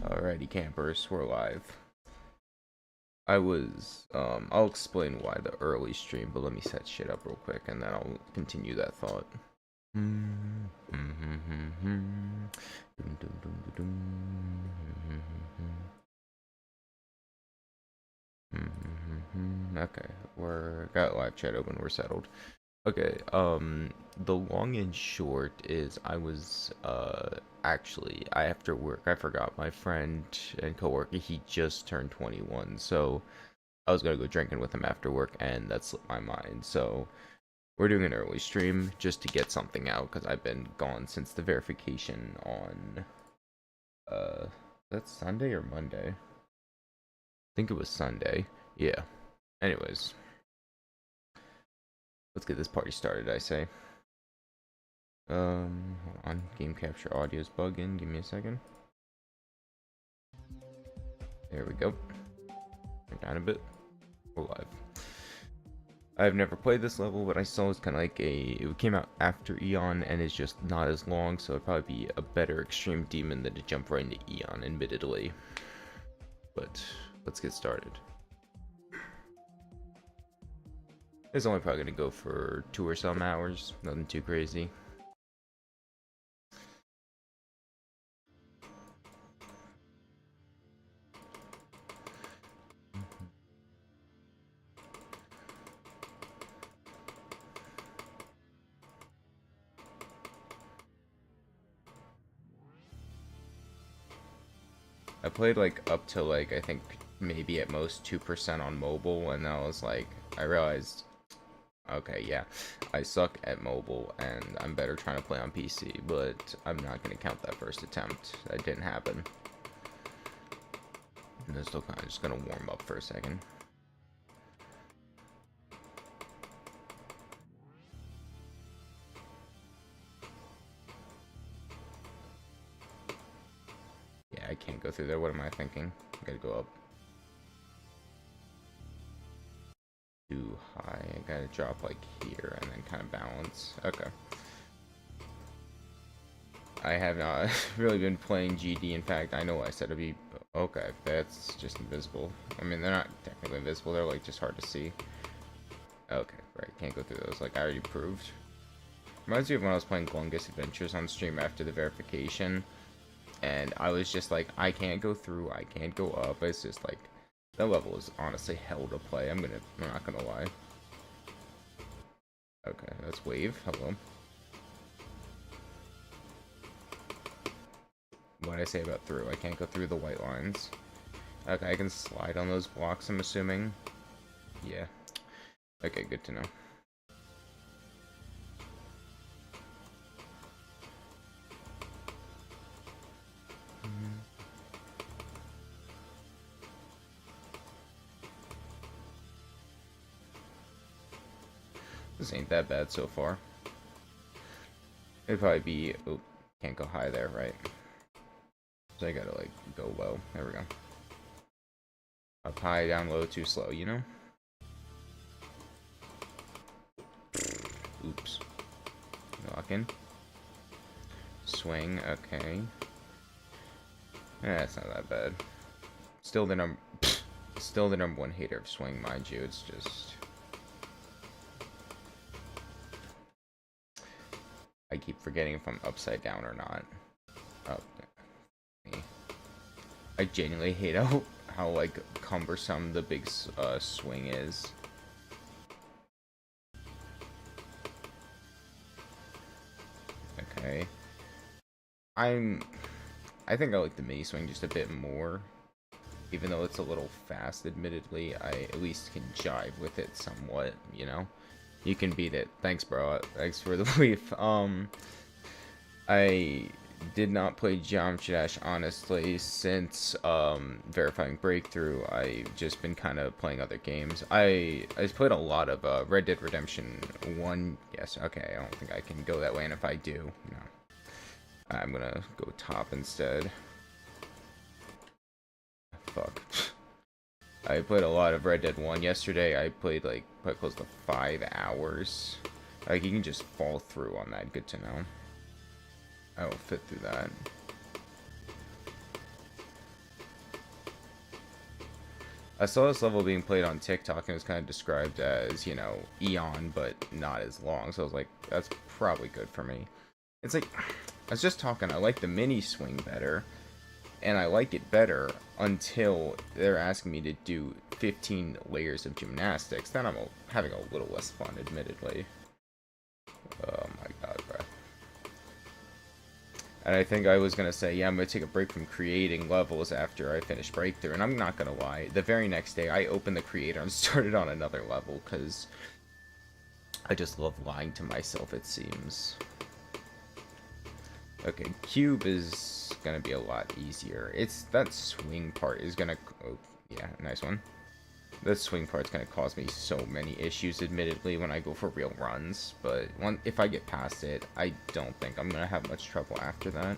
Alrighty, campers, we're live. I'll explain why the early stream, but let me set shit up real quick and then I'll continue that thought. Okay, we're got live chat open, we're settled. Okay, the long and short is actually, after work, I forgot my friend and coworker, he just turned 21, so I was gonna go drinking with him after work, and that slipped my mind, so we're doing an early stream just to get something out, because I've been gone since the verification on, uh, that's Sunday or Monday? I think it was Sunday, yeah. Anyways, let's get this party started, I say. Hold on. Game capture audio is bugging. Give me a second. There we go. Turn down a bit. We're live. I've never played this level, but I saw it's kind of like it came out after Eon and is just not as long, so it'd probably be a better extreme demon than to jump right into Eon, admittedly. But let's get started. It's only probably gonna go for 2 or some hours. Nothing too crazy. I played like up to like I think maybe at most 2% on mobile, and I was like, I realized, okay, yeah, I suck at mobile, and I'm better trying to play on PC, but I'm not gonna count that first attempt. That didn't happen. I'm still kind of just gonna warm up for a second. Yeah, I can't go through there. What am I thinking? I gotta go up. Too high. I gotta drop like here and then kind of balance. Okay. I have not really been playing GD. In fact, I know I said it'd be... Okay, that's just invisible. I mean, they're not technically invisible. They're like just hard to see. Okay, right. Can't go through those. Like I already proved. Reminds me of when I was playing Glungus Adventures on stream after the verification. And I was just like, I can't go through. I can't go up. It's just like... That level is honestly hell to play. I'm not gonna lie. Okay, that's Wave. Hello. What did I say about through? I can't go through the white lines. Okay, I can slide on those blocks, I'm assuming. Yeah. Okay, good to know. This ain't that bad so far. It'd probably be... Oh, can't go high there, right? So I gotta, like, go low. There we go. Up high, down low, too slow, you know? Oops. Lock in. Swing, okay. That's not that bad. Still the number one hater of swing, mind you. It's just... I keep forgetting if I'm upside down or not. Oh, me. I genuinely hate how like cumbersome the big swing is. Okay. I think I like the mini swing just a bit more. Even though it's a little fast, admittedly, I at least can jive with it somewhat, you know? You can beat it. Thanks, bro. Thanks for the belief. I did not play Geometry Dash, honestly, since verifying Breakthrough. I've just been kind of playing other games. I played a lot of Red Dead Redemption 1. Yes, okay, I don't think I can go that way, and if I do, no. I'm gonna go top instead. Fuck. I played a lot of Red Dead 1 yesterday. I played like quite close to 5 hours. Like, you can just fall through on that. Good to know. I will fit through that. I saw this level being played on TikTok and it was kind of described as, you know, Eon, but not as long. So I was like, that's probably good for me. It's like, I was just talking, I like the mini swing better, and I like it better until they're asking me to do 15 layers of gymnastics. Then I'm having a little less fun, admittedly. Oh my god, bro. And I think I was going to say, yeah, I'm going to take a break from creating levels after I finish Breakthrough. And I'm not going to lie. The very next day, I opened the creator and started on another level. Because I just love lying to myself, it seems. Okay, Cube is going to be a lot easier. It's that swing part is going to... Oh, yeah, nice one. The swing part's going to cause me so many issues, admittedly, when I go for real runs. But if I get past it, I don't think I'm going to have much trouble after that.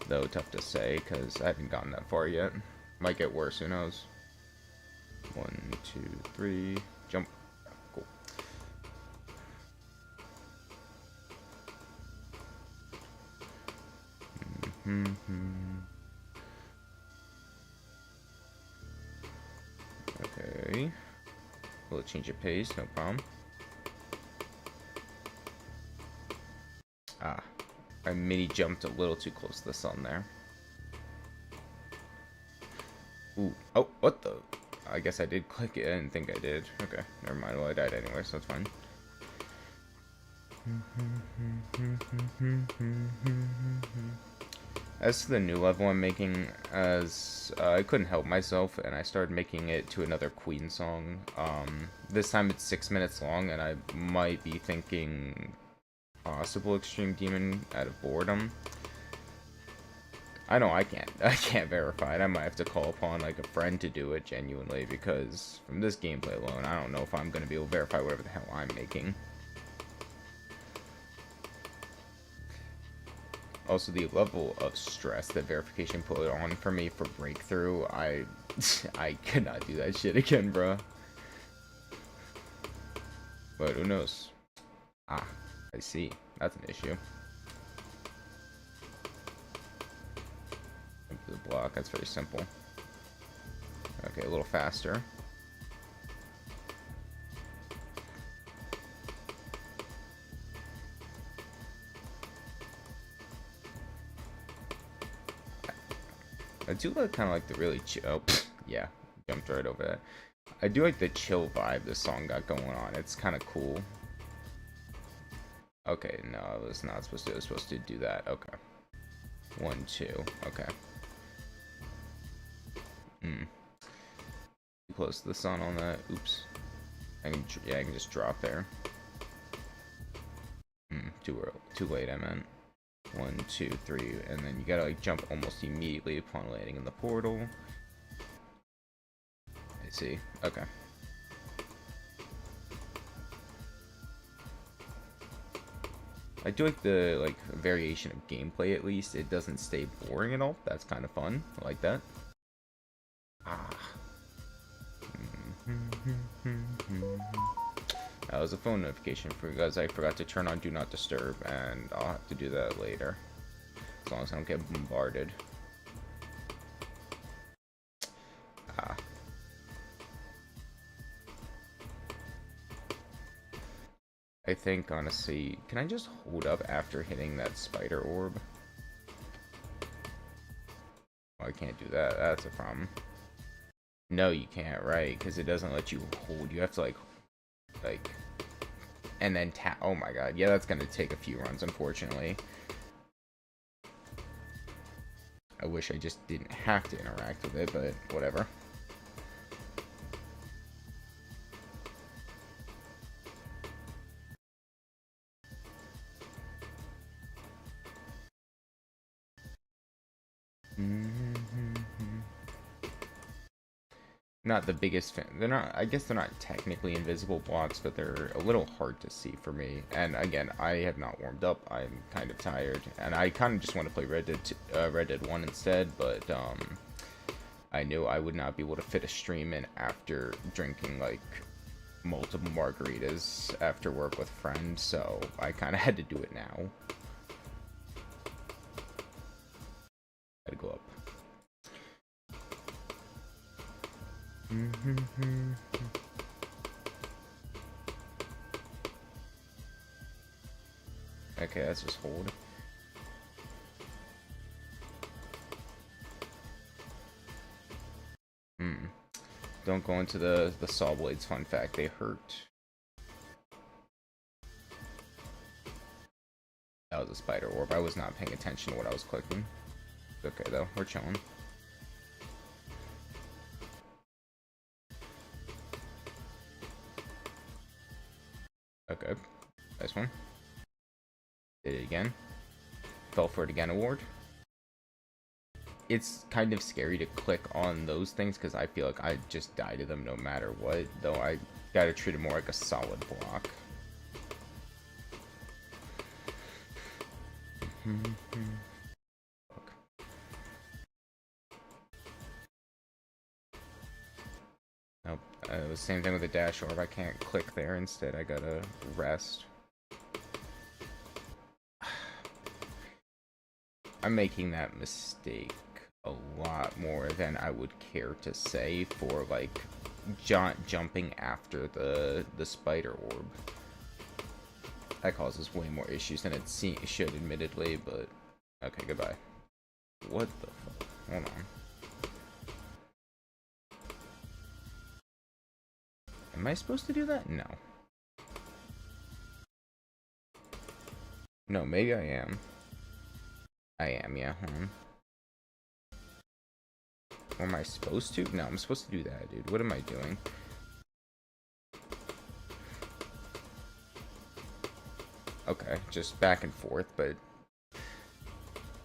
Though, tough to say, because I haven't gotten that far yet. Might get worse, who knows. 1, 2, 3, jump. Cool. Okay. Will it change your pace? No problem. Ah. I mini jumped a little too close to the sun there. Ooh. Oh, what the? I guess I did click it. I didn't think I did. Okay. Never mind. Well, I died anyway, so it's fine. As to the new level I'm making, as I couldn't help myself, and I started making it to another Queen song. This time it's 6 minutes long, and I might be thinking possible Extreme Demon out of boredom. I know I can't verify it. I might have to call upon like a friend to do it genuinely, because from this gameplay alone, I don't know if I'm gonna be able to verify whatever the hell I'm making. Also, the level of stress that verification put on for me for Breakthrough, I could not do that shit again, bro. But who knows? Ah, I see. That's an issue. Jump to the block. That's very simple. Okay, a little faster. I do like kind of like the really chill. Oh, yeah, jumped right over that. I do like the chill vibe this song got going on. It's kind of cool. Okay, no, I was not supposed to. I was supposed to do that. Okay. 1, 2. Okay. Too close to the sun on that. Oops. I can just drop there. Too early. Too late, I meant. 1, 2, 3, and then you gotta like jump almost immediately upon landing in the portal. I see. Okay. I do like the variation of gameplay, at least. It doesn't stay boring at all. That's kind of fun. I like that. Ah. That was a phone notification because I forgot to turn on Do Not Disturb, and I'll have to do that later. As long as I don't get bombarded. Ah. I think, honestly, can I just hold up after hitting that spider orb? Oh, I can't do that. That's a problem. No, you can't, right? Because it doesn't let you hold. You have to, like, and then tap. Oh my god. Yeah, that's gonna take a few runs, unfortunately. I wish I just didn't have to interact with it, but whatever. Not the biggest fan. They're not. I guess they're not technically invisible blocks, but they're a little hard to see for me. And again, I have not warmed up. I'm kind of tired, and I kind of just want to play Red Dead 1 instead. But I knew I would not be able to fit a stream in after drinking like multiple margaritas after work with friends, so I kind of had to do it now. Had to go up. Okay, let's just hold. Don't go into the saw blades. Fun fact, they hurt. That was a spider orb. I was not paying attention to what I was clicking. Okay though, we're chilling. Okay, nice one. Did it again. Fell for it again award. It's kind of scary to click on those things because I feel like I just die to them no matter what. Though I gotta treat it more like a solid block. Nope. The same thing with the dash orb. I can't click there. Instead, I gotta rest. I'm making that mistake a lot more than I would care to say for like jumping after the spider orb. That causes way more issues than it should, admittedly, but okay, goodbye. What the fuck? Hold on. Am I supposed to do that? No. No, maybe I am. I am, yeah. Or am I supposed to? No, I'm supposed to do that, dude. What am I doing? Okay, just back and forth, but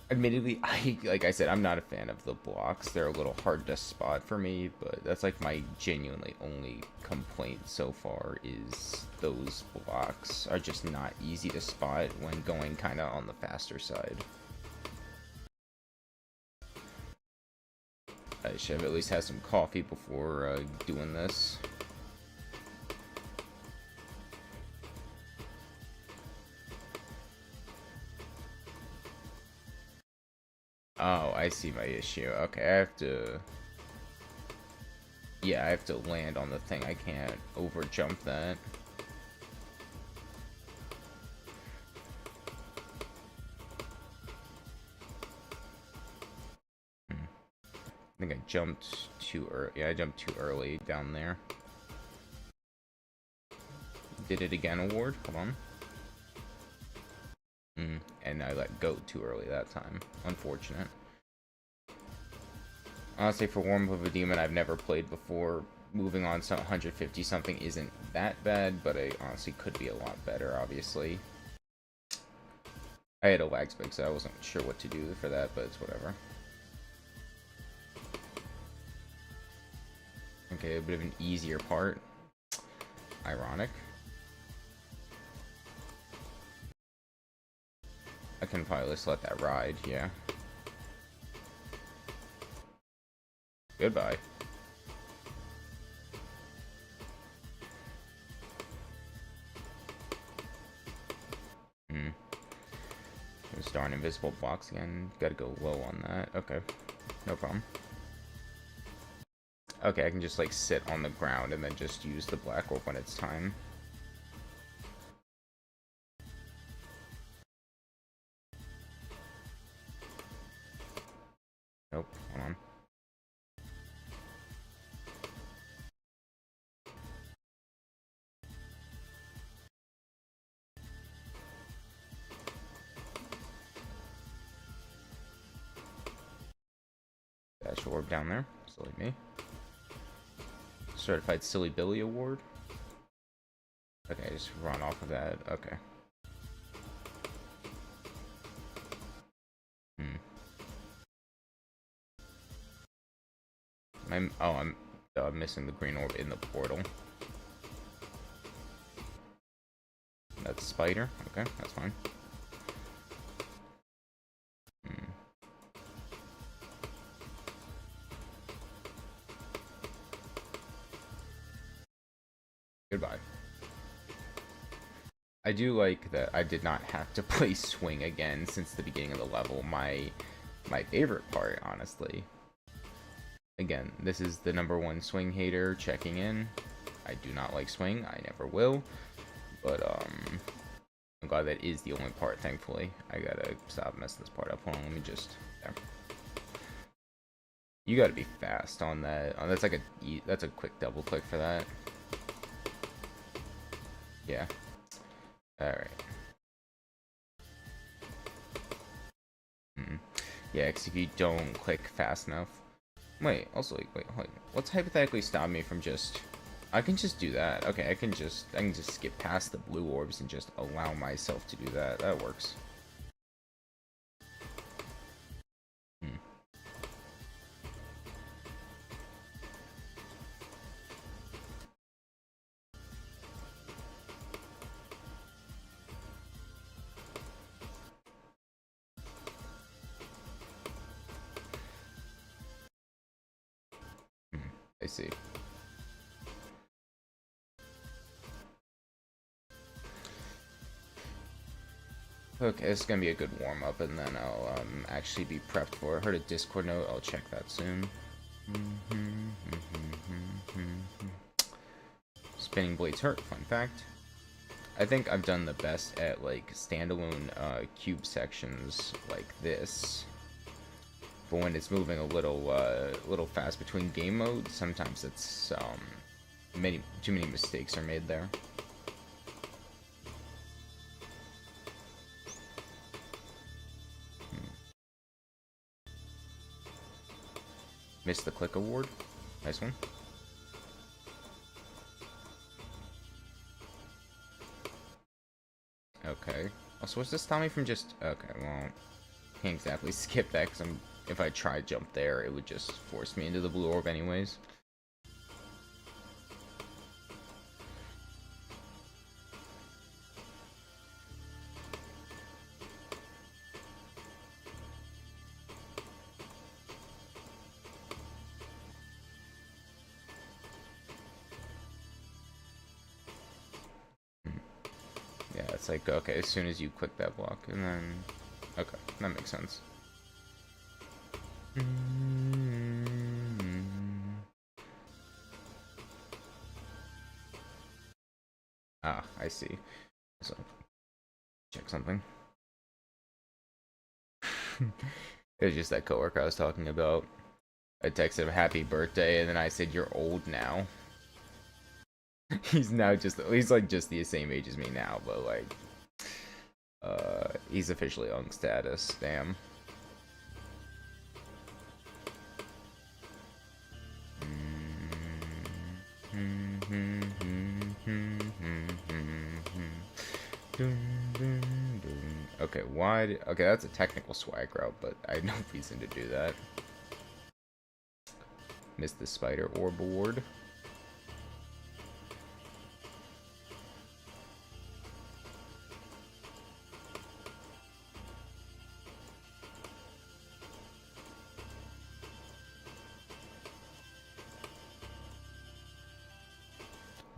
admittedly, like I said, I'm not a fan of the blocks. They're a little hard to spot for me, but that's like my genuinely only complaint so far is those blocks are just not easy to spot when going kind of on the faster side. I should have at least had some coffee before doing this. Oh, I see my issue. Okay, I have to... Yeah, I have to land on the thing. I can't over jump that. I think I jumped too early. Yeah, I jumped too early down there. Did it again award. Hold on. And I let go too early that time. Unfortunate. Honestly, for Warm Up of a Demon, I've never played before. Moving on to 150 something isn't that bad, but it honestly could be a lot better, obviously. I had a lag spike, so I wasn't sure what to do for that, but it's whatever. Okay, a bit of an easier part. Ironic. I can probably just let that ride, yeah. Goodbye. This darn invisible box again. Gotta go low on that. Okay. No problem. Okay, I can just like sit on the ground and then just use the black orb when it's time. Nope, hold on. Dash orb down there, silly me. Certified Silly Billy Award. Okay, just run off of that. Okay. I'm missing the green orb in the portal. That's spider. Okay, that's fine. Goodbye. I do like that I did not have to play swing again since the beginning of the level. My favorite part, honestly. Again, this is the #1 swing hater checking in. I do not like swing. I never will. But, I'm glad that is the only part, thankfully. I gotta stop messing this part up. Hold on, let me just... There. You gotta be fast on that. Oh, that's like that's a quick double click for that. Yeah. Alright. Yeah, because if you don't click fast enough... Wait, also, wait, hold on. What's hypothetically stop me from just... I can just do that. Okay, I can just skip past the blue orbs and just allow myself to do that. That works. I see. Okay, this is gonna be a good warm-up, and then I'll actually be prepped for it. Heard a Discord note, I'll check that soon. Spinning blades hurt, fun fact. I think I've done the best at, like, standalone cube sections like this. But when it's moving a little fast between game modes, sometimes it's, too many mistakes are made there. Missed the click award. Nice one. Okay. Also, what's this stop me from just... Okay, well... Can't exactly skip that, because if I try jump there, it would just force me into the blue orb anyways. Yeah, it's like, okay, as soon as you click that block, and then... Okay, that makes sense. Ah, I see. So, check something. It was just that coworker I was talking about. I texted him happy birthday, and then I said, "You're old now." He's now he's like just the same age as me now, but like, he's officially on status. Damn. Okay, why? Okay, that's a technical swag route, but I had no reason to do that. Missed the spider orb award.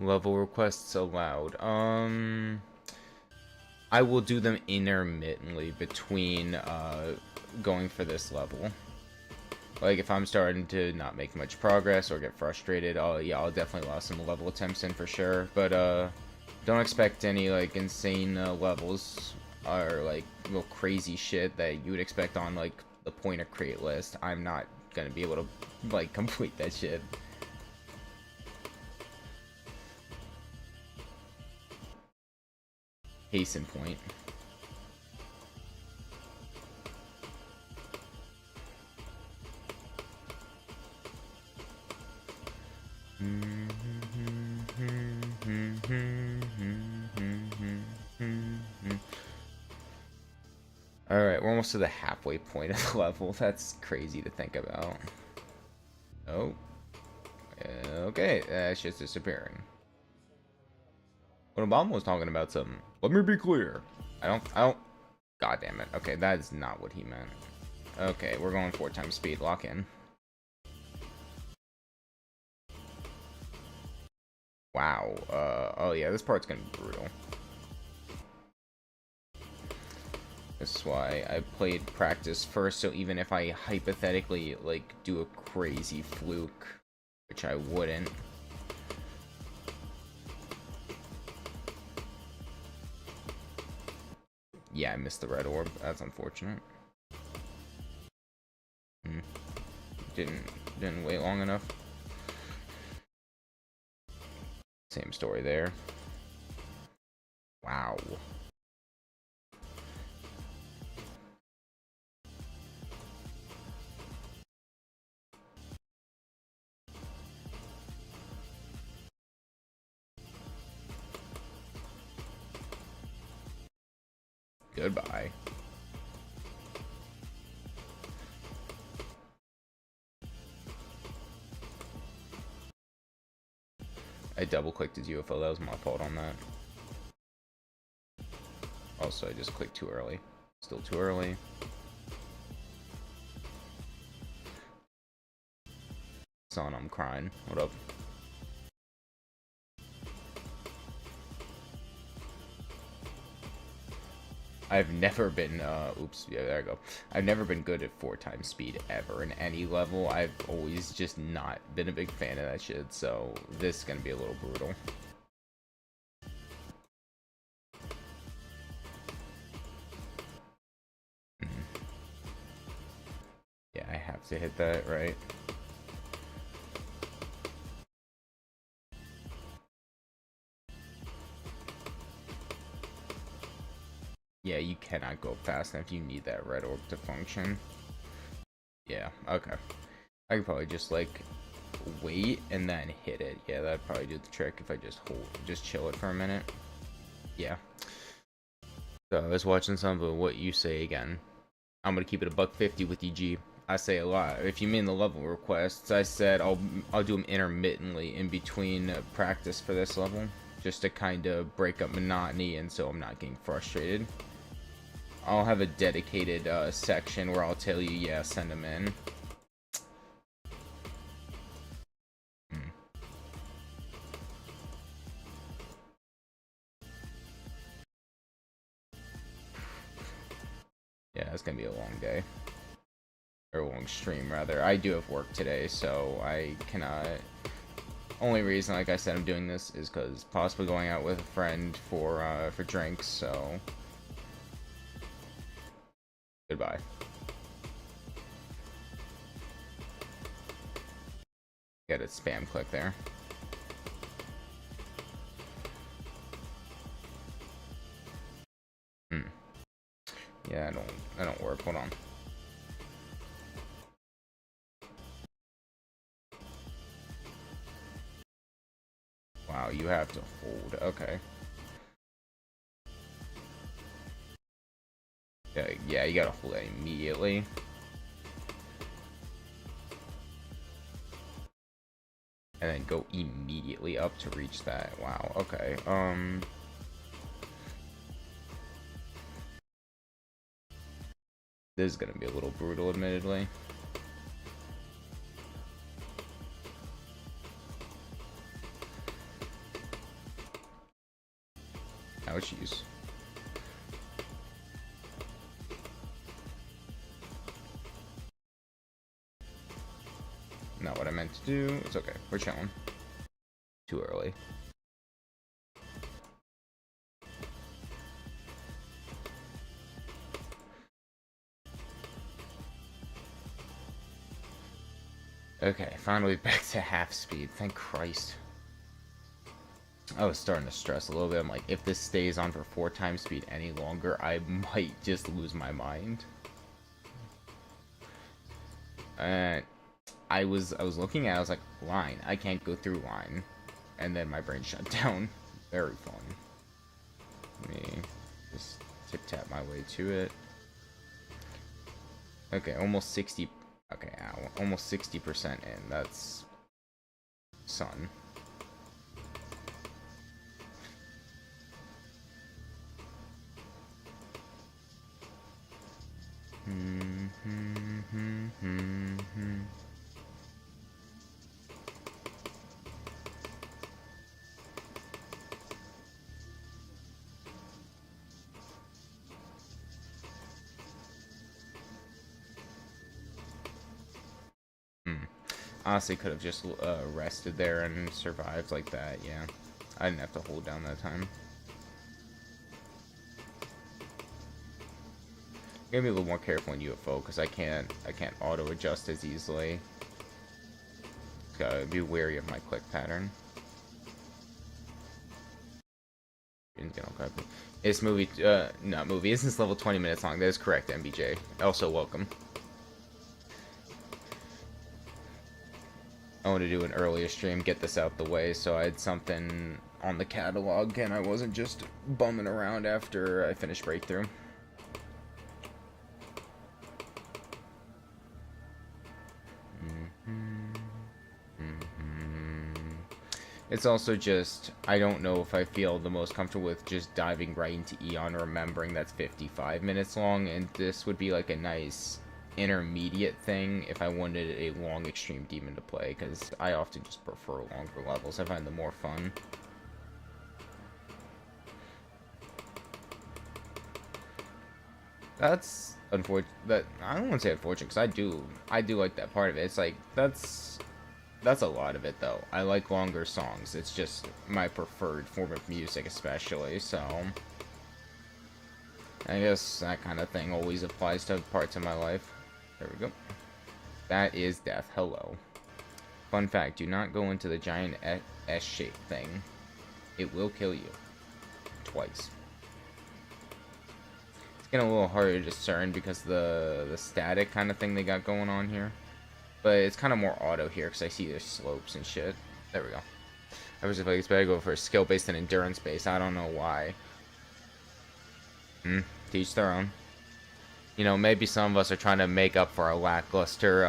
Level requests allowed. I will do them intermittently between going for this level. Like, if I'm starting to not make much progress or get frustrated, I'll definitely allow some level attempts in for sure. But don't expect any like insane levels or like real crazy shit that you would expect on like the pointer crate list. I'm not gonna be able to like complete that shit. Hasten point. Alright, we're almost to the halfway point of the level. That's crazy to think about. Oh. Okay, that's just disappearing. When Obama was talking about something, let me be clear. I don't, God damn it. Okay, that is not what he meant. Okay, we're going 4 times speed. Lock in. Wow. Oh yeah, this part's gonna be brutal. That's why I played practice first, so even if I hypothetically, like, do a crazy fluke, which I wouldn't. Yeah, I missed the red orb. That's unfortunate. Didn't wait long enough. Same story there. Wow. Goodbye. I double-clicked his UFO. That was my fault on that. Also, I just clicked too early. Still too early. Son, I'm crying. What up? I've never been, oops, yeah, there I go. I've never been good at 4x speed ever in any level. I've always just not been a big fan of that shit, so this is gonna be a little brutal. Yeah, I have to hit that, right? Yeah, you cannot go fast enough. You need that red orb to function. Yeah, okay. I could probably just, like, wait and then hit it. Yeah, that'd probably do the trick if I just chill it for a minute. Yeah. So I was watching some of What You Say Again. I'm gonna keep it a $150 with you, G. I say a lot. If you mean the level requests, I said I'll do them intermittently in between practice for this level, just to kind of break up monotony and so I'm not getting frustrated. I'll have a dedicated section where I'll tell you, yeah, send them in. Yeah, it's gonna be a long day. Or a long stream, rather. I do have work today, so I cannot... Only reason, like I said, I'm doing this is because possibly going out with a friend for drinks, so... Goodbye. Get it, spam click there. Yeah, I don't work. Hold on. Wow, you have to hold. Okay. Yeah, you gotta hold that immediately. And then go immediately up to reach that. Wow, okay. This is gonna be a little brutal, admittedly. Ouchies. Not what I meant to do. It's okay. We're chilling. Too early. Okay, finally back to half speed. Thank Christ. I was starting to stress a little bit. I'm like, if this stays on for 4x speed any longer, I might just lose my mind. I was looking at it, I was like, line. I can't go through line. And then my brain shut down. Very fun. Let me just tip-tap my way to it. Okay, almost 60... Okay, ow, almost 60% in. That's... Sun. Honestly, could have just rested there and survived like that. Yeah, I didn't have to hold down that time. Gotta be a little more careful in UFO because I can't auto adjust as easily. Gotta be wary of my click pattern. This movie, not movie, isn't level 20 minutes long. That is correct, MBJ. Also, welcome. I want to do an earlier stream, get this out the way, so I had something on the catalog, and I wasn't just bumming around after I finished Breakthrough. It's also just, I don't know if I feel the most comfortable with just diving right into Eon, remembering that's 55 minutes long, and this would be like a nice intermediate thing if I wanted a long Extreme Demon to play, because I often just prefer longer levels. I find them more fun. That's unfortunate. That I don't want to say unfortunate, because I do like that part of it. It's like that's a lot of it, though. I like longer songs. It's just my preferred form of music, especially, so I guess that kind of thing always applies to parts of my life. There we go. That is death. Hello. Fun fact, do not go into the giant S-shaped thing. It will kill you. Twice. It's getting a little harder to discern because the static kind of thing they got going on here. But it's kind of more auto here because I see there's slopes and shit. There we go. I was like, it's better to go for skill-based and endurance-based. I don't know why. Teach their own. You know, maybe some of us are trying to make up for our lackluster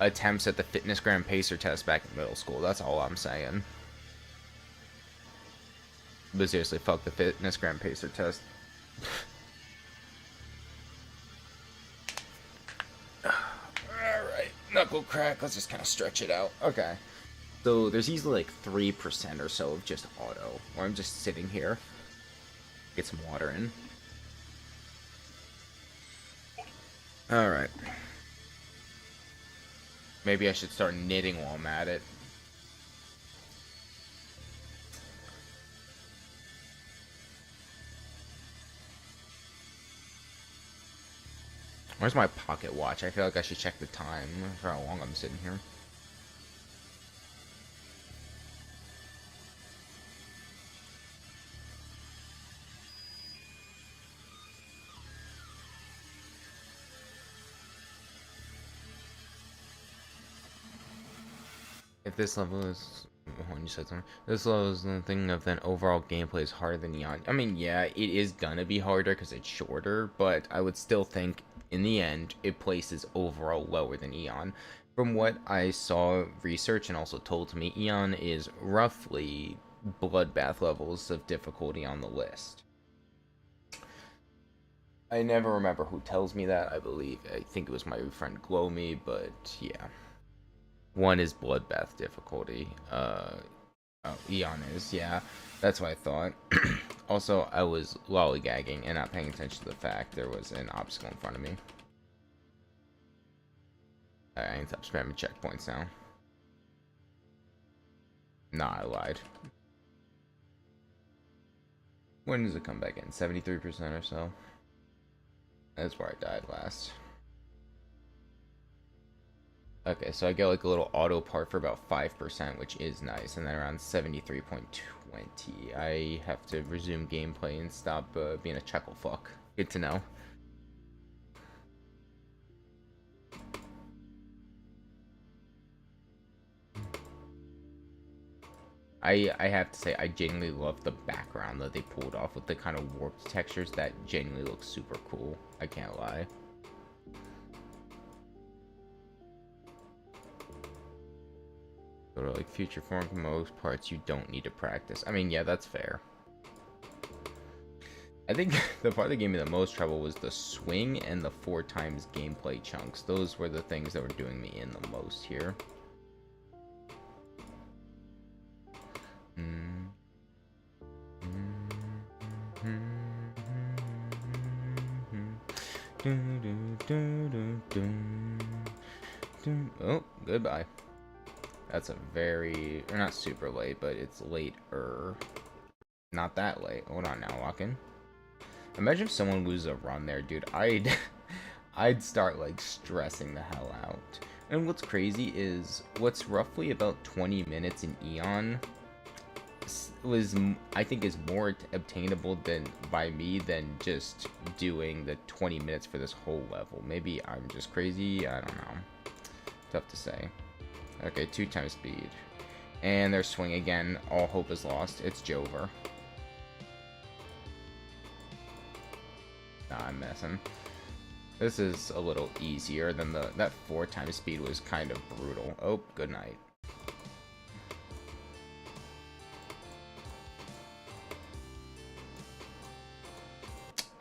attempts at the Fitness Gram Pacer test back in middle school. That's all I'm saying. But seriously, fuck the Fitness Gram Pacer test. Alright, knuckle crack. Let's just kind of stretch it out. Okay. So there's easily like 3% or so of just auto, where I'm just sitting here. Get some water in. Alright. Maybe I should start knitting while I'm at it. Where's my pocket watch? I feel like I should check the time for how long I'm sitting here. If this level is... When you said something. This level is the thing of then overall gameplay is harder than Eon. I mean, yeah, it is gonna be harder because it's shorter, but I would still think in the end it places overall lower than Eon. From what I saw research and also told to me, Eon is roughly bloodbath levels of difficulty on the list. I never remember who tells me that. I think it was my friend Glowme, but yeah. One is bloodbath difficulty. Eon is, yeah. That's what I thought. Also, I was lollygagging and not paying attention to the fact there was an obstacle in front of me. I need to stop spamming checkpoints now. Nah, I lied. When does it come back in? 73% or so? That's where I died last. Okay, so I get like a little auto part for about 5%, which is nice, and then around 73.20, I have to resume gameplay and stop being a chuckle fuck. Good to know. I have to say, I genuinely love the background that they pulled off with the kind of warped textures. That genuinely looks super cool. I can't lie. Go to like future form, for most parts you don't need to practice. I mean, yeah, that's fair. I think the part that gave me the most trouble was the swing and the 4x gameplay chunks. Those were the things that were doing me in the most here. Oh, goodbye. That's a very, or not super late, but it's later. Not that late. Hold on now, Walkin. Imagine if someone loses a run there, dude. I'd start like stressing the hell out. And what's crazy is what's roughly about 20 minutes in Eon was, I think, is more obtainable than by me than just doing the 20 minutes for this whole level. Maybe I'm just crazy. I don't know. Tough to say. Okay, 2 times speed. And their swing again. All hope is lost. It's Jover. Nah, I'm messing. This is a little easier than that 4 times speed was kind of brutal. Oh, good night.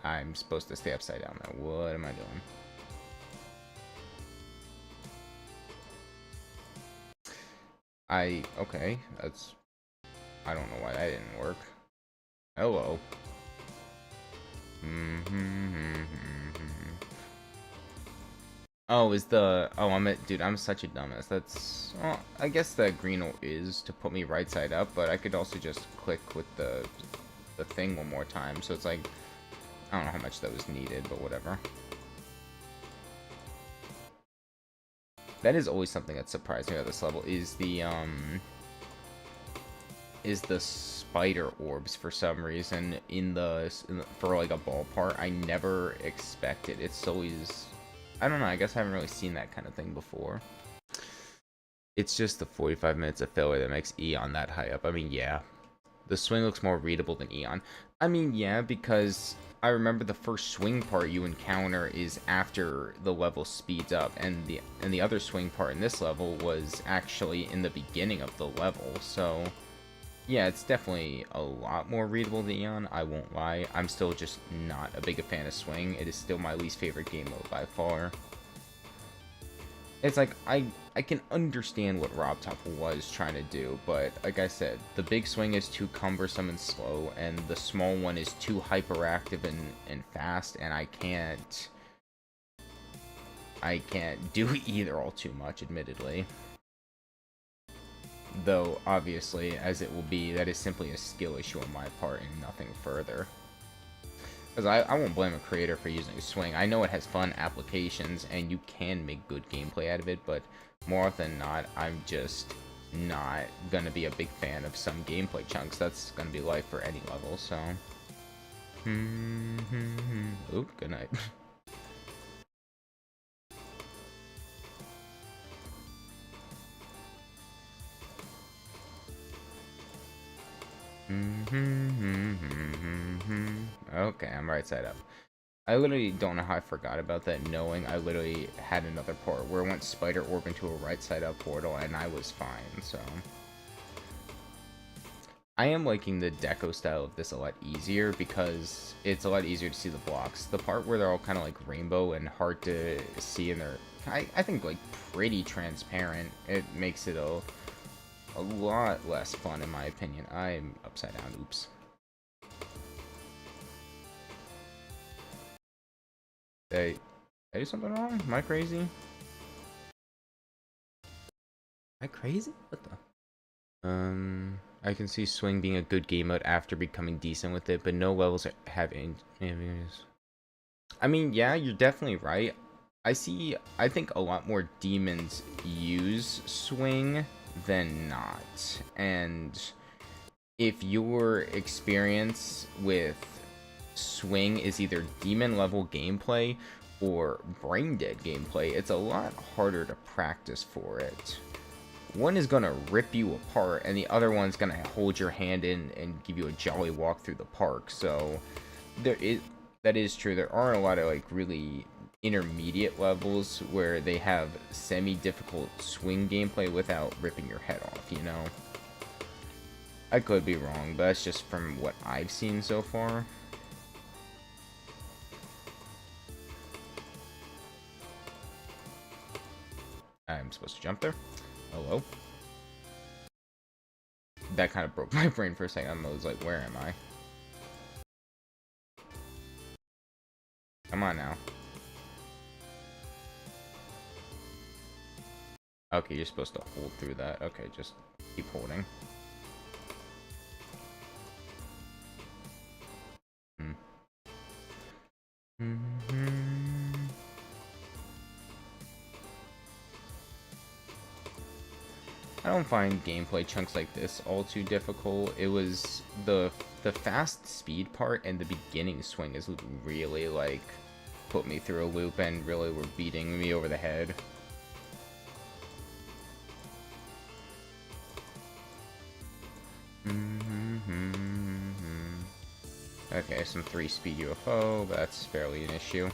I'm supposed to stay upside down there. What am I doing? Okay, that's... I don't know why that didn't work. Hello. Oh, dude, I'm such a dumbass. That's, well, I guess that green is to put me right side up, but I could also just click with the thing one more time, so it's like, I don't know how much that was needed, but whatever. That is always something that surprised me about this level, is the spider orbs for some reason for like a ball part. I never expect it. It's always, I don't know, I guess I haven't really seen that kind of thing before. It's just the 45 minutes of failure that makes Eon that high up. I mean, yeah. The swing looks more readable than Eon. I mean, yeah, because I remember the first swing part you encounter is after the level speeds up, and the other swing part in this level was actually in the beginning of the level, so... Yeah, it's definitely a lot more readable than Eon, I won't lie. I'm still just not a big fan of Swing. It is still my least favorite game mode by far. It's like, I can understand what RobTop was trying to do, but like I said, the big swing is too cumbersome and slow, and the small one is too hyperactive and fast, and I can't do either all too much, admittedly. Though, obviously, as it will be, that is simply a skill issue on my part and nothing further. Because I won't blame a creator for using a swing. I know it has fun applications, and you can make good gameplay out of it, but more often than not, I'm just not going to be a big fan of some gameplay chunks. That's going to be life for any level, so... Oop, good night. Okay, I'm right side up. I literally don't know how I forgot about that, knowing I literally had another port where it went Spider Orb into a right side up portal, and I was fine, so... I am liking the deco style of this a lot easier, because it's a lot easier to see the blocks. The part where they're all kind of like rainbow and hard to see, and they're, I think, like, pretty transparent, it makes it a lot less fun, in my opinion. I'm upside down, oops. Did I do something wrong? Am I crazy? Am I crazy? What the? I can see Swing being a good game mode after becoming decent with it, but no levels have enemies. I mean, yeah, you're definitely right. I think a lot more demons use Swing than not. And if your experience with Swing is either demon level gameplay or brain dead gameplay, it's a lot harder to practice for it. One is gonna rip you apart, and the other one's gonna hold your hand in and give you a jolly walk through the park. So that is true. There aren't a lot of like really intermediate levels where they have semi-difficult swing gameplay without ripping your head off, you know? I could be wrong, but that's just from what I've seen so far. I'm supposed to jump there. Hello? That kind of broke my brain for a second. I was like, where am I? Come on now. Okay, you're supposed to hold through that. Okay, just keep holding. Hmm. I don't find gameplay chunks like this all too difficult. It was the fast speed part and the beginning swing is really like put me through a loop and really were beating me over the head. Okay, some 3-speed UFO, but that's barely an issue.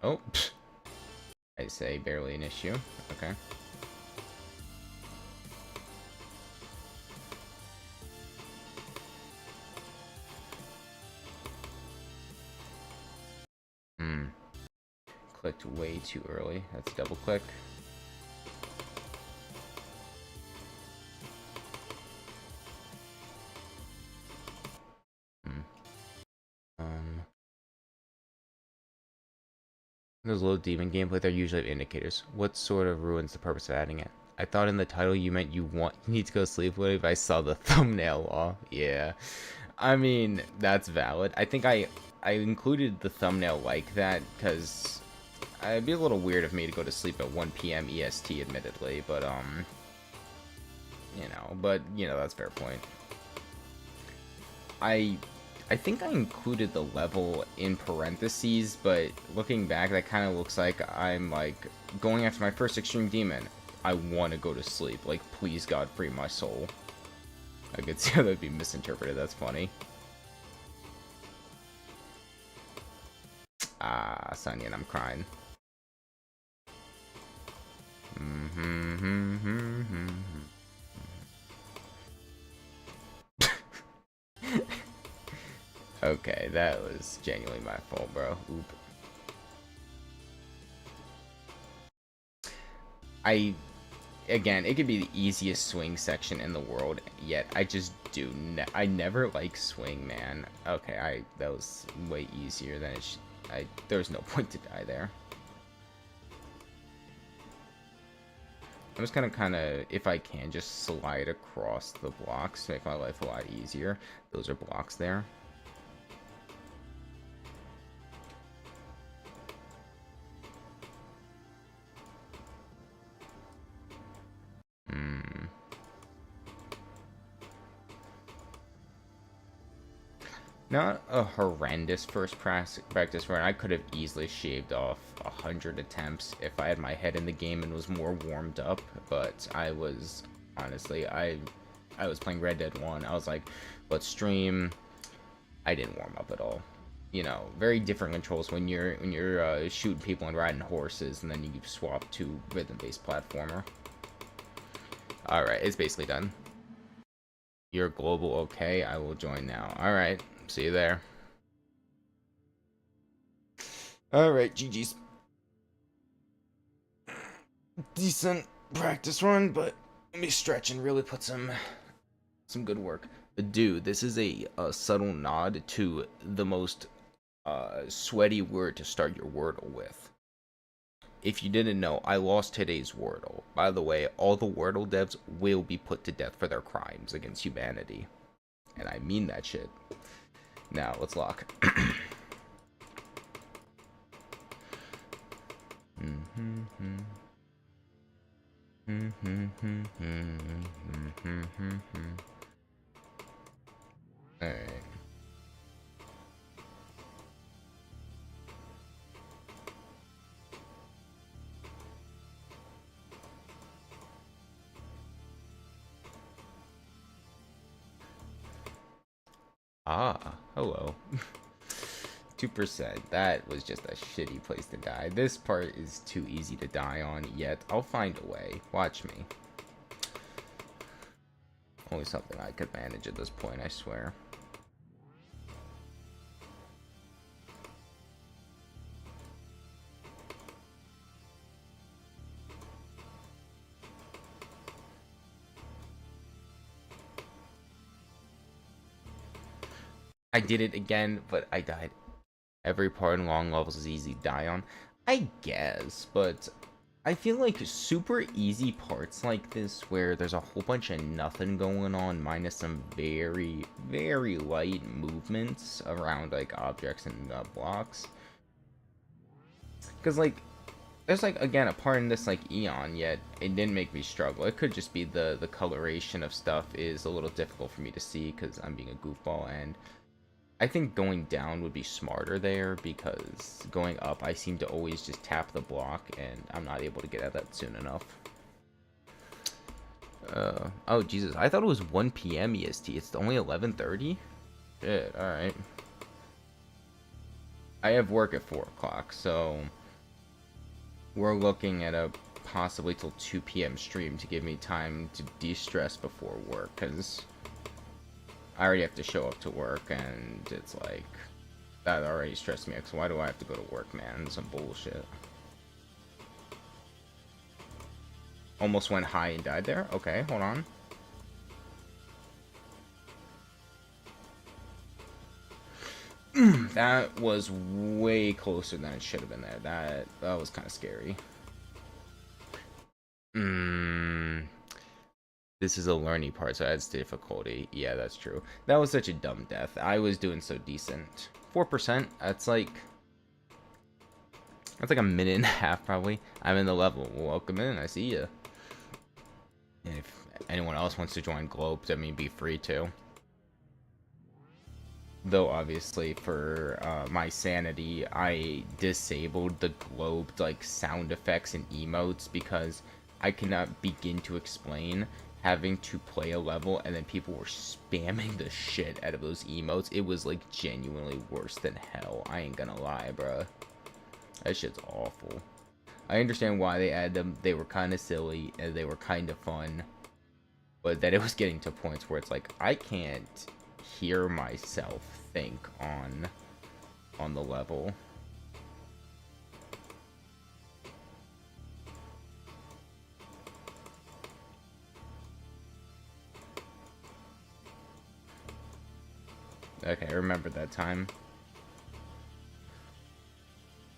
Oh, I say barely an issue. Okay. Clicked way too early. That's double click. Those low demon gameplay, they're usually indicators. What sort of ruins the purpose of adding it? I thought in the title you meant you need to go sleep with it, but I saw the thumbnail off. Yeah. I mean, that's valid. I think I included the thumbnail like that because it'd be a little weird of me to go to sleep at 1 p.m. EST, admittedly, but you know, that's fair point. I think I included the level in parentheses, but looking back, that kind of looks like I'm, like, going after my first extreme demon. I want to go to sleep. Like, please, God, free my soul. I could see how that would be misinterpreted. That's funny. Ah, Sunyan, I'm crying. Okay, that was genuinely my fault, bro. Oop. Again, it could be the easiest swing section in the world, yet I just I never like swing, man. Okay, that was way easier than it there's no point to die there. I'm just gonna kind of, if I can, just slide across the blocks to make my life a lot easier. Those are blocks there. Not a horrendous first practice run. I could have easily shaved off 100 attempts if I had my head in the game and was more warmed up, but I was, honestly, I was playing Red Dead 1. I was like, let's stream. I didn't warm up at all. You know, very different controls when you're shooting people and riding horses, and then you swap to rhythm-based platformer. Alright, it's basically done. You're global, okay? I will join now. Alright. See you there. Alright, GG's. Decent practice run, but let me stretch and really put some good work. Dude, this is a subtle nod to the most sweaty word to start your Wordle with. If you didn't know, I lost today's Wordle. By the way, all the Wordle devs will be put to death for their crimes against humanity. And I mean that shit. Now, let's lock. Alright. Ah, hello. 2%. That was just a shitty place to die. This part is too easy to die on, yet I'll find a way. Watch me. Only something I could manage at this point, I swear. I did it again, but I died Every part in long levels is easy to die on. I guess, but I feel like super easy parts like this where there's a whole bunch of nothing going on minus some very, very light movements around like objects and blocks. Because like, there's like, again, a part in this like Eon, yet it didn't make me struggle. It could just be the coloration of stuff is a little difficult for me to see because I'm being a goofball, and I think going down would be smarter there, because going up, I seem to always just tap the block, and I'm not able to get at that soon enough. Oh, Jesus. I thought it was 1 p.m. EST. It's only 11:30? Shit, alright. I have work at 4 o'clock, so we're looking at a possibly till 2 p.m. stream to give me time to de-stress before work, because I already have to show up to work, and it's like, that already stressed me out, so why do I have to go to work, man? Some bullshit. Almost went high and died there? Okay, hold on. That was way closer than it should have been there. That was kind of scary. This is a learning part, so adds difficulty. Yeah, that's true. That was such a dumb death. I was doing so decent. 4%, that's like a minute and a half, probably. I'm in the level. Welcome in, I see ya. And if anyone else wants to join Globed, I mean, be free to. Though, obviously, for my sanity, I disabled the Globed, like, sound effects and emotes, because I cannot begin to explain having to play a level and then people were spamming the shit out of those emotes. It was like genuinely worse than hell. I ain't gonna lie, bruh. That shit's awful. I understand why they added them. They were kind of silly and they were kind of fun, but that it was getting to points where it's like I can't hear myself think on the level. Okay, I remember that time.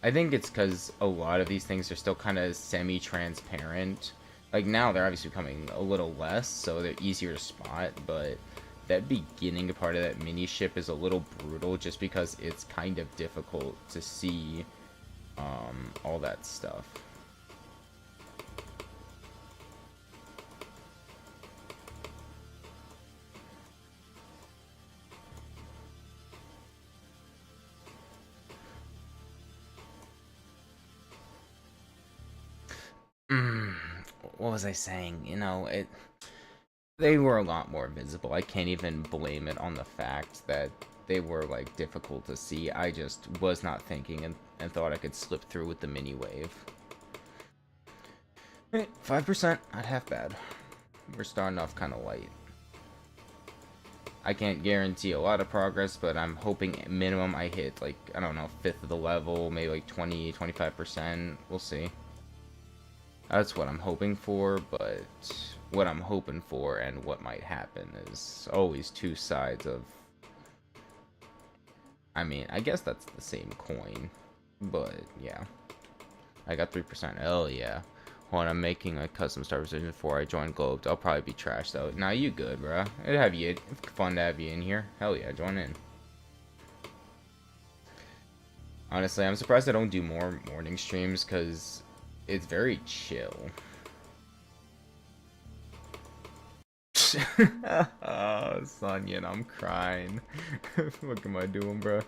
I think it's because a lot of these things are still kind of semi-transparent. Like, now they're obviously becoming a little less, so they're easier to spot, but that beginning part of that mini-ship is a little brutal just because it's kind of difficult to see all that stuff. What was I saying? You know, they were a lot more visible. I can't even blame it on the fact that they were, like, difficult to see. I just was not thinking and thought I could slip through with the mini wave. 5%, not half bad. We're starting off kind of light. I can't guarantee a lot of progress, but I'm hoping at minimum I hit, like, I don't know, 5th of the level, maybe like 20, 25%. We'll see. That's what I'm hoping for, but what I'm hoping for and what might happen is always two sides of... I mean, I guess that's the same coin, but yeah. I got 3%. Hell yeah. Hold on, I'm making a custom star position before I join Globed. I'll probably be trash though. Nah, you good, bro. It's fun to have you in here. Hell yeah, join in. Honestly, I'm surprised I don't do more morning streams because it's very chill. Oh, Sonya, I'm crying. What am I doing, bro?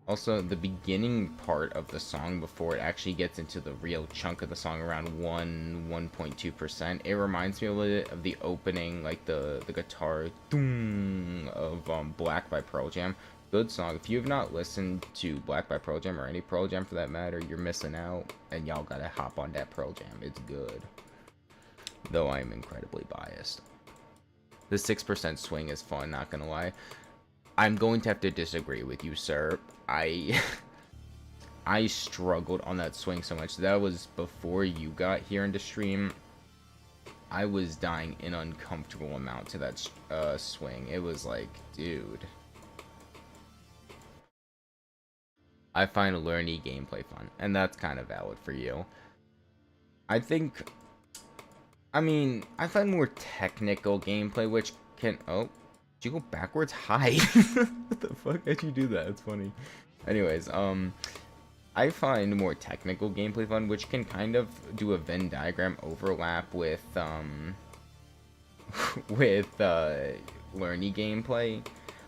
Also, the beginning part of the song before it actually gets into the real chunk of the song, around 1.2%, it reminds me a little bit of the opening, like the guitar doom of Black by Pearl Jam. Good song. If you have not listened to Black by Pearl Jam, or any Pearl Jam for that matter, you're missing out, and y'all gotta hop on that Pearl Jam. It's good. Though I am incredibly biased. The 6% swing is fun, not gonna lie. I'm going to have to disagree with you, sir. I struggled on that swing so much. That was before you got here into stream. I was dying an uncomfortable amount to that swing. It was like, dude. I find learny gameplay fun, and that's kind of valid for you. I think, I mean, I find more technical gameplay, which can, oh, did you go backwards? Hi. What the fuck? How'd you do that? It's funny. Anyways, I find more technical gameplay fun, which can kind of do a Venn diagram overlap with, with, learny gameplay.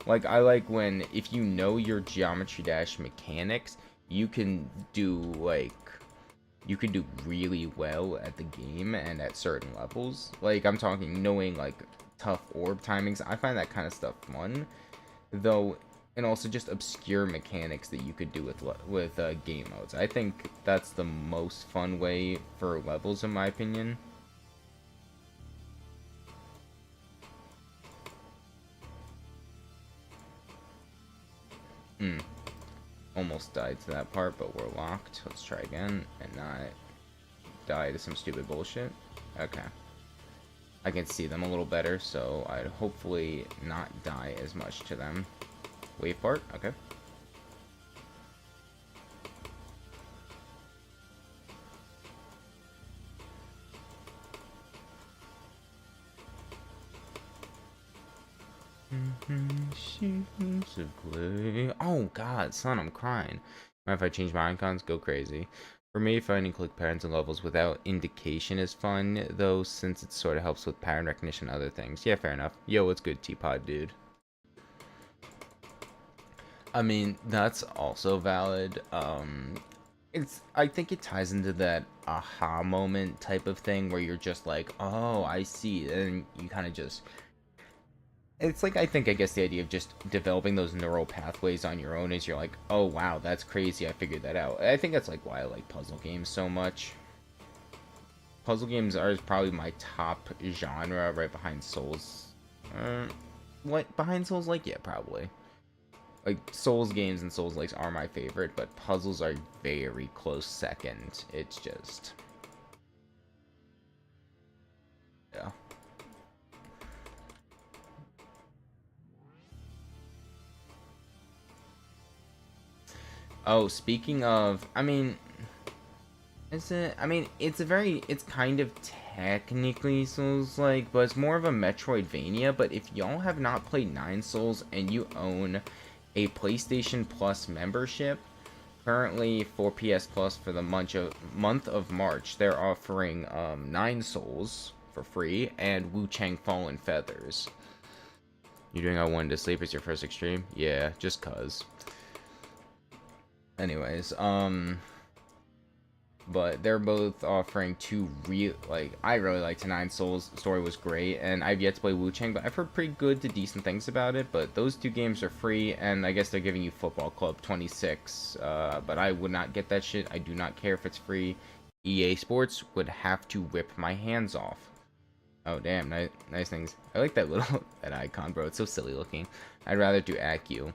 Like, I like when, if you know your Geometry Dash mechanics, you can do, like, you can do really well at the game and at certain levels. Like, I'm talking knowing, like, tough orb timings. I find that kind of stuff fun. Though, and also just obscure mechanics that you could do with game modes. I think that's the most fun way for levels, in my opinion. Almost died to that part, but we're locked. Let's try again and not die to some stupid bullshit. Okay. I can see them a little better, so I'd hopefully not die as much to them. Wave part? Okay. Oh god, son, I'm crying. Mind if I change my icons? Go crazy. For me, finding click patterns and levels without indication is fun, though, since it sort of helps with pattern recognition and other things. Yeah, fair enough. Yo, what's good, Teapot, dude? I mean, that's also valid. I think it ties into that aha moment type of thing where you're just like, oh, I see, and you kind of just, it's like, I guess the idea of just developing those neural pathways on your own is you're like, oh wow, that's crazy, I figured that out. I think that's like why I like puzzle games so much. Puzzle games are probably my top genre, right behind Souls. What, behind Souls? Like, yeah, probably. Like, Souls games and Souls likes are my favorite, but puzzles are very close second. It's just, yeah. Oh, speaking of, I mean, it's kind of technically Souls-like, but it's more of a Metroidvania. But if y'all have not played Nine Souls and you own a PlayStation Plus membership, currently for PS Plus for the month of March, they're offering Nine Souls for free and Wu Chang Fallen Feathers. You doing I Wanted to Sleep as your first extreme? Yeah, just cuz. Anyways, but they're both offering two I really liked Nine Souls. The story was great, and I've yet to play Wu Chang, but I've heard pretty good to decent things about it. But those two games are free, and I guess they're giving you Football Club 26. But I would not get that shit. I do not care if it's free. EA Sports would have to rip my hands off. Oh damn, nice things. I like that little that icon, bro. It's so silly looking. I'd rather do ACU.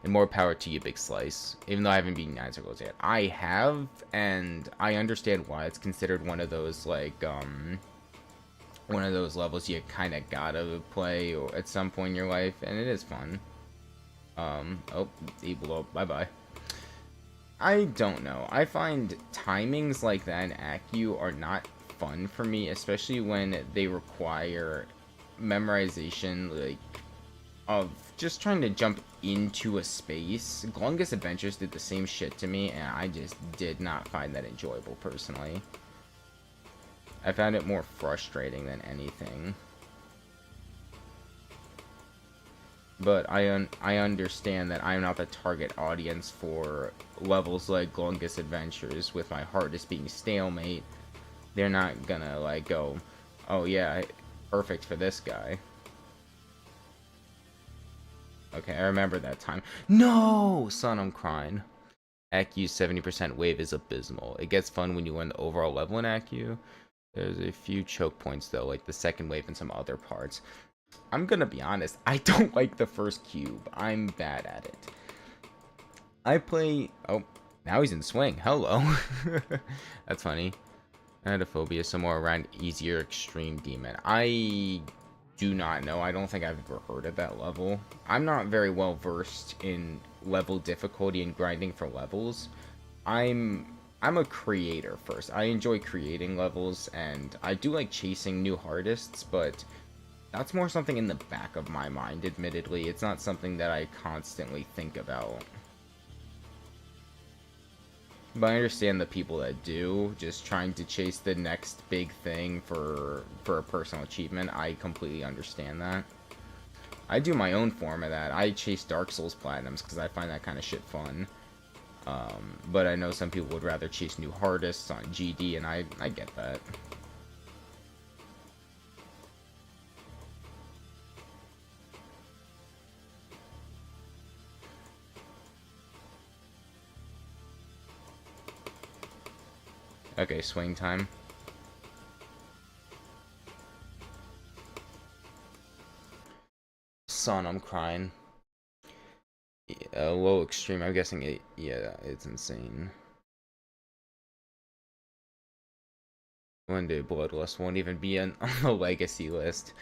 And more power to you, Big Slice. Even though I haven't beaten Nine Circles yet. I have, and I understand why it's considered one of those, like, one of those levels you kind of gotta play or at some point in your life, and it is fun. Oh, Evil, bye-bye. I don't know. I find timings like that in ACU are not fun for me, especially when they require memorization, like, of just trying to jump into a space. Glungus Adventures did the same shit to me, and I just did not find that enjoyable, personally. I found it more frustrating than anything. But I understand that I'm not the target audience for levels like Glungus Adventures with my heart just being stalemate. They're not gonna, like, go, oh yeah, perfect for this guy. Okay, I remember that time. No! Son, I'm crying. ACU's 70% wave is abysmal. It gets fun when you learn the overall level in ACU. There's a few choke points, though, like the second wave and some other parts. I'm gonna be honest, I don't like the first cube. I'm bad at it. I play... Oh, now he's in swing. Hello. That's funny. I had a phobia somewhere around easier extreme demon. I do not know. I don't think I've ever heard of that level. I'm not very well versed in level difficulty and grinding for levels. I'm a creator first. I enjoy creating levels and I do like chasing new artists, but that's more something in the back of my mind, admittedly. It's not something that I constantly think about. But I understand the people that do, just trying to chase the next big thing for a personal achievement. I completely understand that. I do my own form of that. I chase Dark Souls Platinums because I find that kind of shit fun. But I know some people would rather chase new artists on GD, and I get that. Okay, swing time. Son, I'm crying. Low extreme, I'm guessing it, yeah, it's insane. One day Bloodlust won't even be on the legacy list.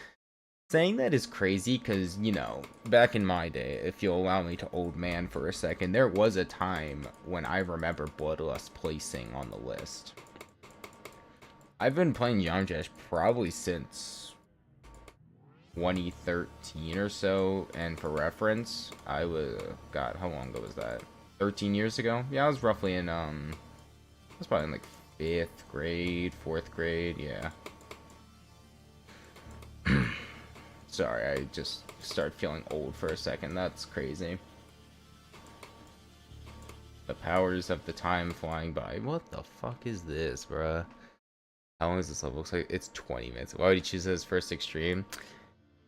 Saying that is crazy because, you know, back in my day, if you'll allow me to old man for a second, there was a time when I remember Bloodlust placing on the list. I've been playing Yamjash probably since 2013 or so, and for reference, I was, God, how long ago was that? 13 years ago? Yeah, I was roughly in, I was probably in like 5th grade, 4th grade, yeah. Sorry, I just started feeling old for a second. That's crazy. The powers of the time flying by. What the fuck is this, bruh? How long is this level? Looks like it's 20 minutes. Why would you choose this first extreme?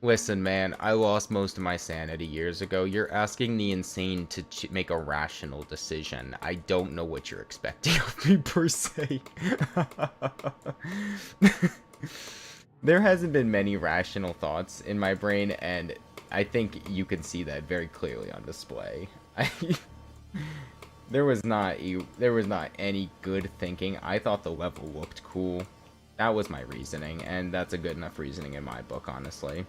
Listen, man, I lost most of my sanity years ago. You're asking the insane to make a rational decision. I don't know what you're expecting of me, per se. There hasn't been many rational thoughts in my brain, and I think you can see that very clearly on display. There was not any good thinking. I thought the level looked cool. That was my reasoning, and that's a good enough reasoning in my book, honestly.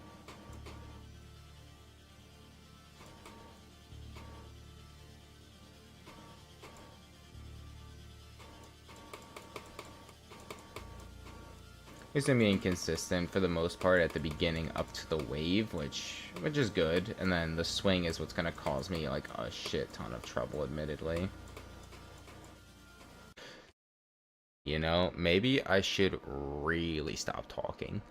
It's gonna be inconsistent for the most part at the beginning up to the wave, which is good, and then the swing is what's gonna cause me like a shit ton of trouble, admittedly. You know, maybe I should really stop talking.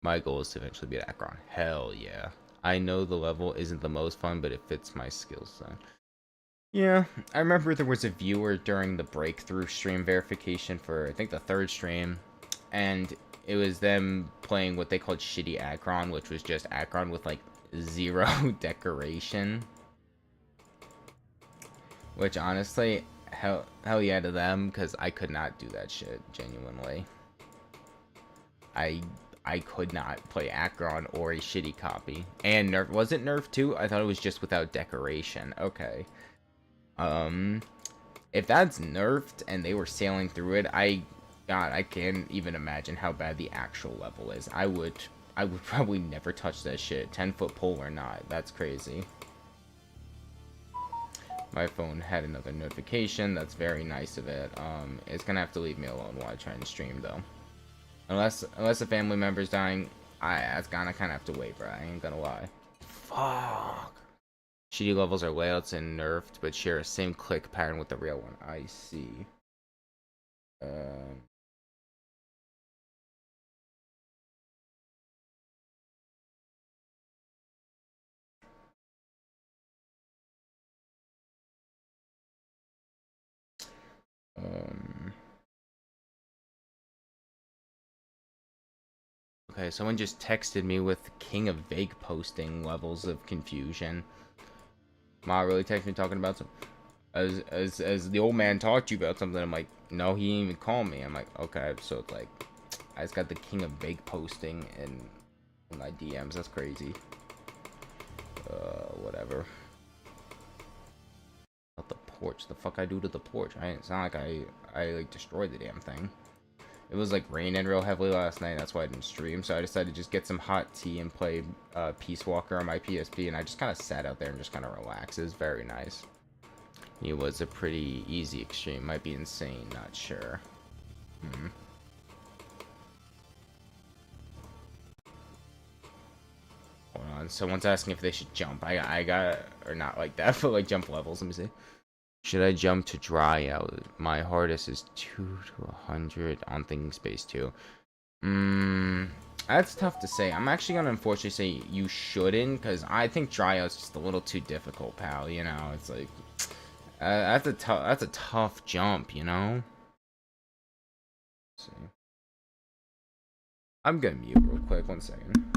My goal is to eventually be at Akron. Hell yeah. I know the level isn't the most fun, but it fits my skill set. Yeah, I remember there was a viewer during the breakthrough stream verification for, I think, the 3rd stream, and it was them playing what they called shitty Akron, which was just Akron with, like, 0 decoration. Which, honestly, hell yeah to them, because I could not do that shit, genuinely. I could not play Akron or a shitty copy. And nerf, was it nerfed too? I thought it was just without decoration. Okay. If that's nerfed and they were sailing through it, God, I can't even imagine how bad the actual level is. I would probably never touch that shit, 10-foot pole or not. That's crazy. My phone had another notification. That's very nice of it. It's gonna have to leave me alone while I try and stream though. Unless a family member's dying, that's gonna kind of have to wait, bro. I ain't gonna lie. Fuck. Shitty levels are layouts and nerfed, but share a same click pattern with the real one. I see. Um. Okay, someone just texted me with King of Vague posting levels of confusion. Ma really texted me talking about some as the old man talked to you about something. I'm like, no, he didn't even call me. I'm like, okay, so it's like I just got the King of Vague posting in my DMs. That's crazy. Whatever. What the porch? The fuck I do to the porch? It's not like I like destroyed the damn thing. It was like raining real heavily last night. That's why I didn't stream. So I decided to just get some hot tea and play Peace Walker on my PSP. And I just kind of sat out there and just kind of relaxed. It was very nice. It was a pretty easy extreme. Might be insane. Not sure. Hold on. Someone's asking if they should jump. I got, or not like that, but like jump levels. Let me see. Should I jump to dry out? My hardest is 2 to 100 on thinking space 2. That's tough to say. I'm actually gonna unfortunately say you shouldn't, because I think dry out's just a little too difficult, pal. You know, it's like that's a tough jump. You know. Let's see. I'm gonna mute real quick. 1 second.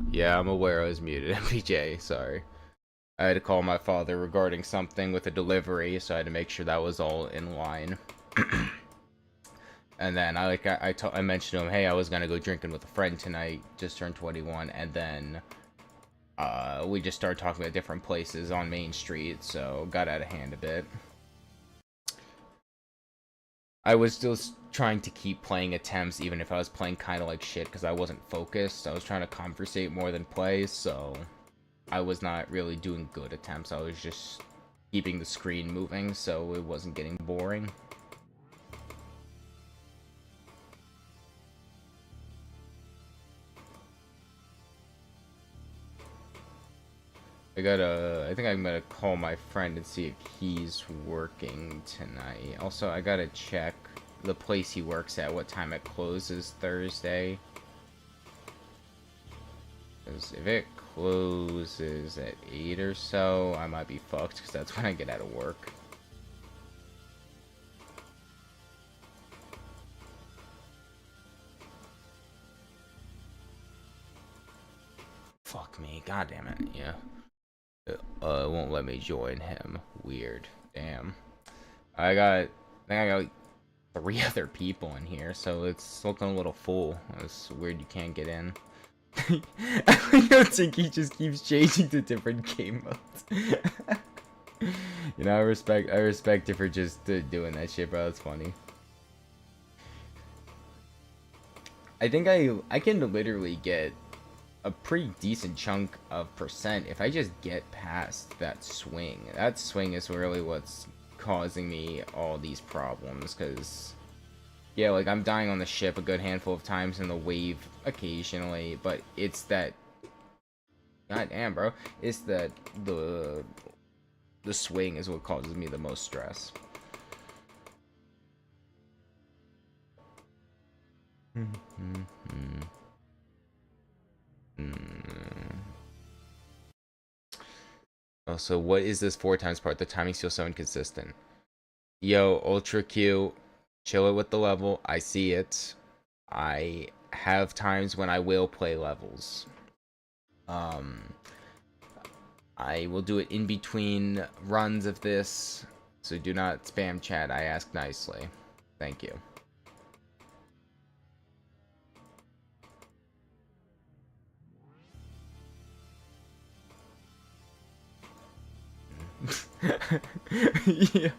Yeah, I'm aware I was muted, MPJ, sorry. I had to call my father regarding something with a delivery, so I had to make sure that was all in line. And then I mentioned to him, hey, I was gonna go drinking with a friend tonight, just turned 21, and then we just started talking about different places on Main Street, so got out of hand a bit. I was still trying to keep playing attempts, even if I was playing kind of like shit, because I wasn't focused. I was trying to conversate more than play, so I was not really doing good attempts. I was just keeping the screen moving, so it wasn't getting boring. I think I'm gonna call my friend and see if he's working tonight. Also, I gotta check the place he works at, what time it closes Thursday. Because if it closes at 8 or so, I might be fucked, because that's when I get out of work. Fuck me, god damn it, yeah. It won't let me join him. Weird. Damn. I think I got like 3 other people in here, so it's looking a little full. It's weird you can't get in. I know Tinky just keeps changing to different game modes. You know, I respect you for just doing that shit, bro. That's funny. I think I can literally get a pretty decent chunk of percent if I just get past that swing. That swing is really what's causing me all these problems, because yeah, like I'm dying on the ship a good handful of times in the wave occasionally, but it's that god damn, bro, it's that the swing is what causes me the most stress. Also, what is this 4 times part? The timing feels so inconsistent. Yo, Ultra Q, chill it with the level. I see it. I have times when I will play levels. I will do it in between runs of this, so do not spam chat. I ask nicely. Thank you. Yo,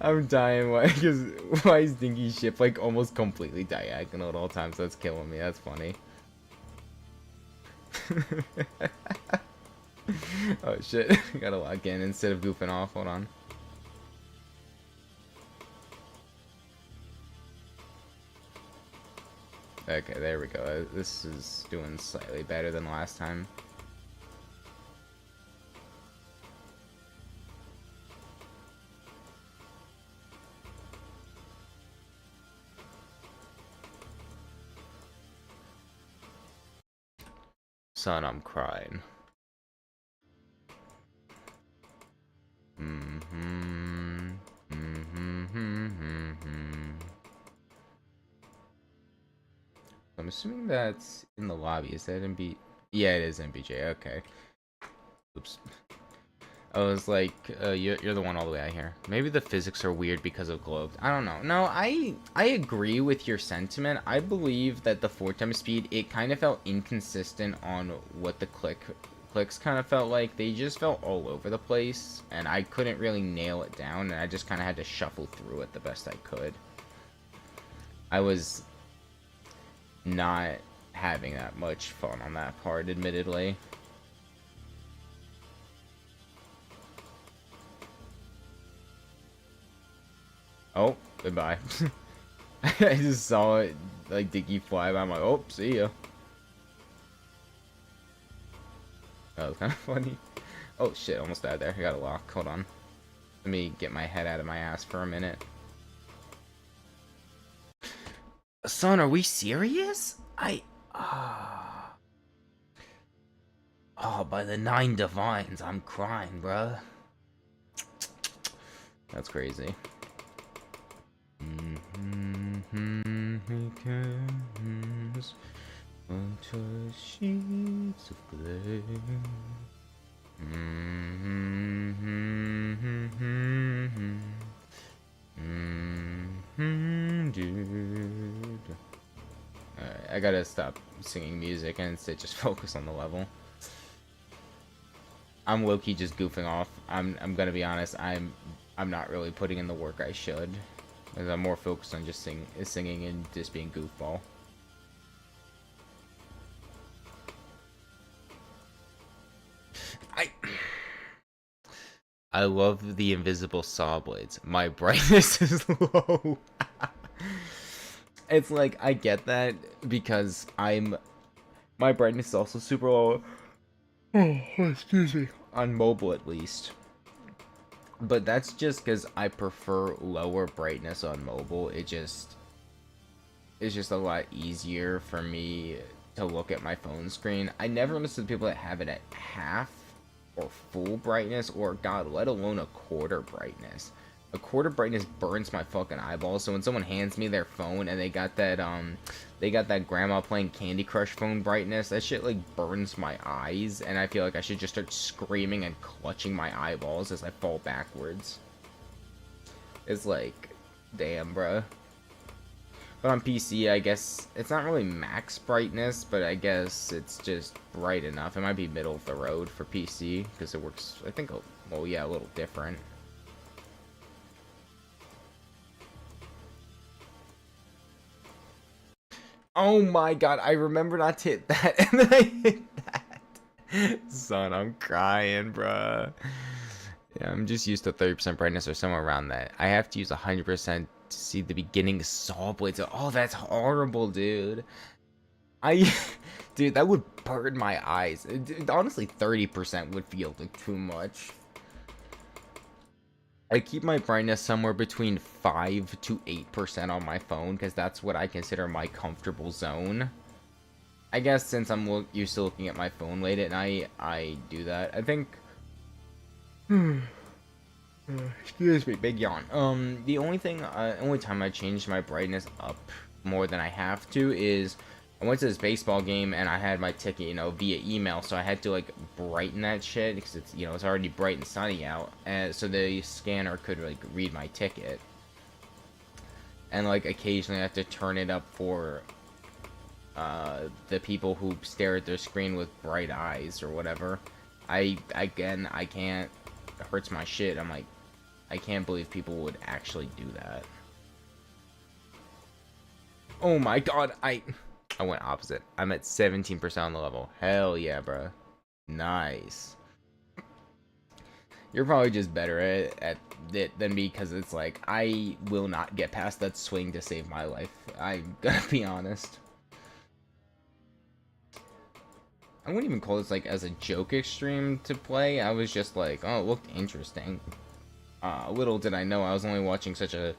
I'm dying. Why? Because why is Dinky's ship like almost completely diagonal at all times? That's killing me. That's funny. Oh shit! Gotta log in instead of goofing off. Hold on. Okay, there we go. This is doing slightly better than last time. Son, I'm crying. I'm assuming that's in the lobby. Is that MB? Yeah, it is MBJ. Okay. Oops. I was like, you're the one all the way out here. Maybe the physics are weird because of globes. I don't know. No, I agree with your sentiment. I believe that the 4 times speed, it kind of felt inconsistent on what the clicks kind of felt like. They just felt all over the place, and I couldn't really nail it down, and I just kind of had to shuffle through it the best I could. I was not having that much fun on that part, admittedly. Oh, goodbye. I just saw it, like, Dicky fly by. I'm like, oh, see ya. That was kind of funny. Oh, shit, almost died there. I got a lock. Hold on. Let me get my head out of my ass for a minute. Son, are we serious? Oh, by the 9 divines, I'm crying, bruh. That's crazy. He cares what she of clay. Dude. Alright, I gotta stop singing music and instead just focus on the level. I'm low-key just goofing off. I'm gonna be honest, I'm not really putting in the work I should. Because I'm more focused on just singing and just being goofball. I love the invisible saw blades. My brightness is low. It's like, I get that because my brightness is also super low. Oh, excuse me. On mobile at least. But that's just because I prefer lower brightness on mobile. It's just a lot easier for me to look at my phone screen. I never understood people that have it at half or full brightness, or god, let alone a quarter brightness. A quarter brightness burns my fucking eyeballs. So when someone hands me their phone and they got that grandma playing Candy Crush phone brightness, that shit like burns my eyes, and I feel like I should just start screaming and clutching my eyeballs as I fall backwards. It's like, damn, bruh. But on PC, I guess it's not really max brightness, but I guess it's just bright enough. It might be middle of the road for PC because it works, I think, well, yeah, a little different. Oh my god, I remember not to hit that, and then I hit that. Son, I'm crying, bruh. Yeah, I'm just used to 30% brightness or somewhere around that. I have to use 100% to see the beginning saw blades. Oh, that's horrible, dude. Dude, that would burn my eyes. Honestly, 30% would feel like too much. I keep my brightness somewhere between 5 to 8% on my phone, because that's what I consider my comfortable zone. I guess since I'm used to looking at my phone late at night, I do that. I think... Excuse me, big yawn. The only time I changed my brightness up more than I have to is I went to this baseball game and I had my ticket, via email, so I had to like brighten that shit because it's, it's already bright and sunny out, and so the scanner could like read my ticket. And like occasionally I have to turn it up for the people who stare at their screen with bright eyes or whatever. I can't. It hurts my shit. I'm like, I can't believe people would actually do that. Oh my god, I went opposite. I'm at 17% on the level. Hell yeah, bro. Nice. You're probably just better at it than me, because it's like, I will not get past that swing to save my life. I'm gonna be honest. I wouldn't even call this like as a joke extreme to play. I was just like, oh, it looked interesting. Little did I know I was only watching such a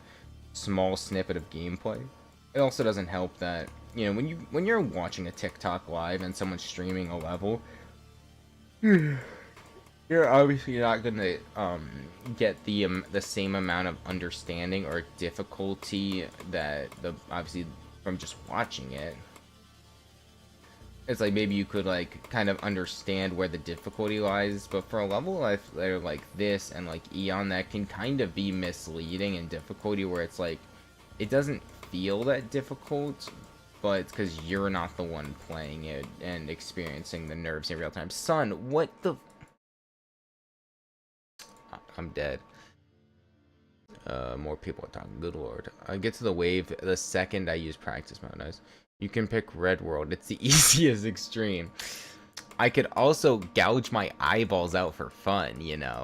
small snippet of gameplay. It also doesn't help that, when you're watching a TikTok live and someone's streaming a level, you're obviously not gonna get the same amount of understanding or difficulty that obviously from just watching it. It's like maybe you could like kind of understand where the difficulty lies, but for a level like this and like Eon, that can kind of be misleading in difficulty, where it's like it doesn't feel that difficult, but it's because you're not the one playing it and experiencing the nerves in real time. Son, what the? I'm dead. More people are talking. Good lord. I get to the wave the second I use practice mode. Nice. You can pick Red World. It's the easiest extreme. I could also gouge my eyeballs out for fun,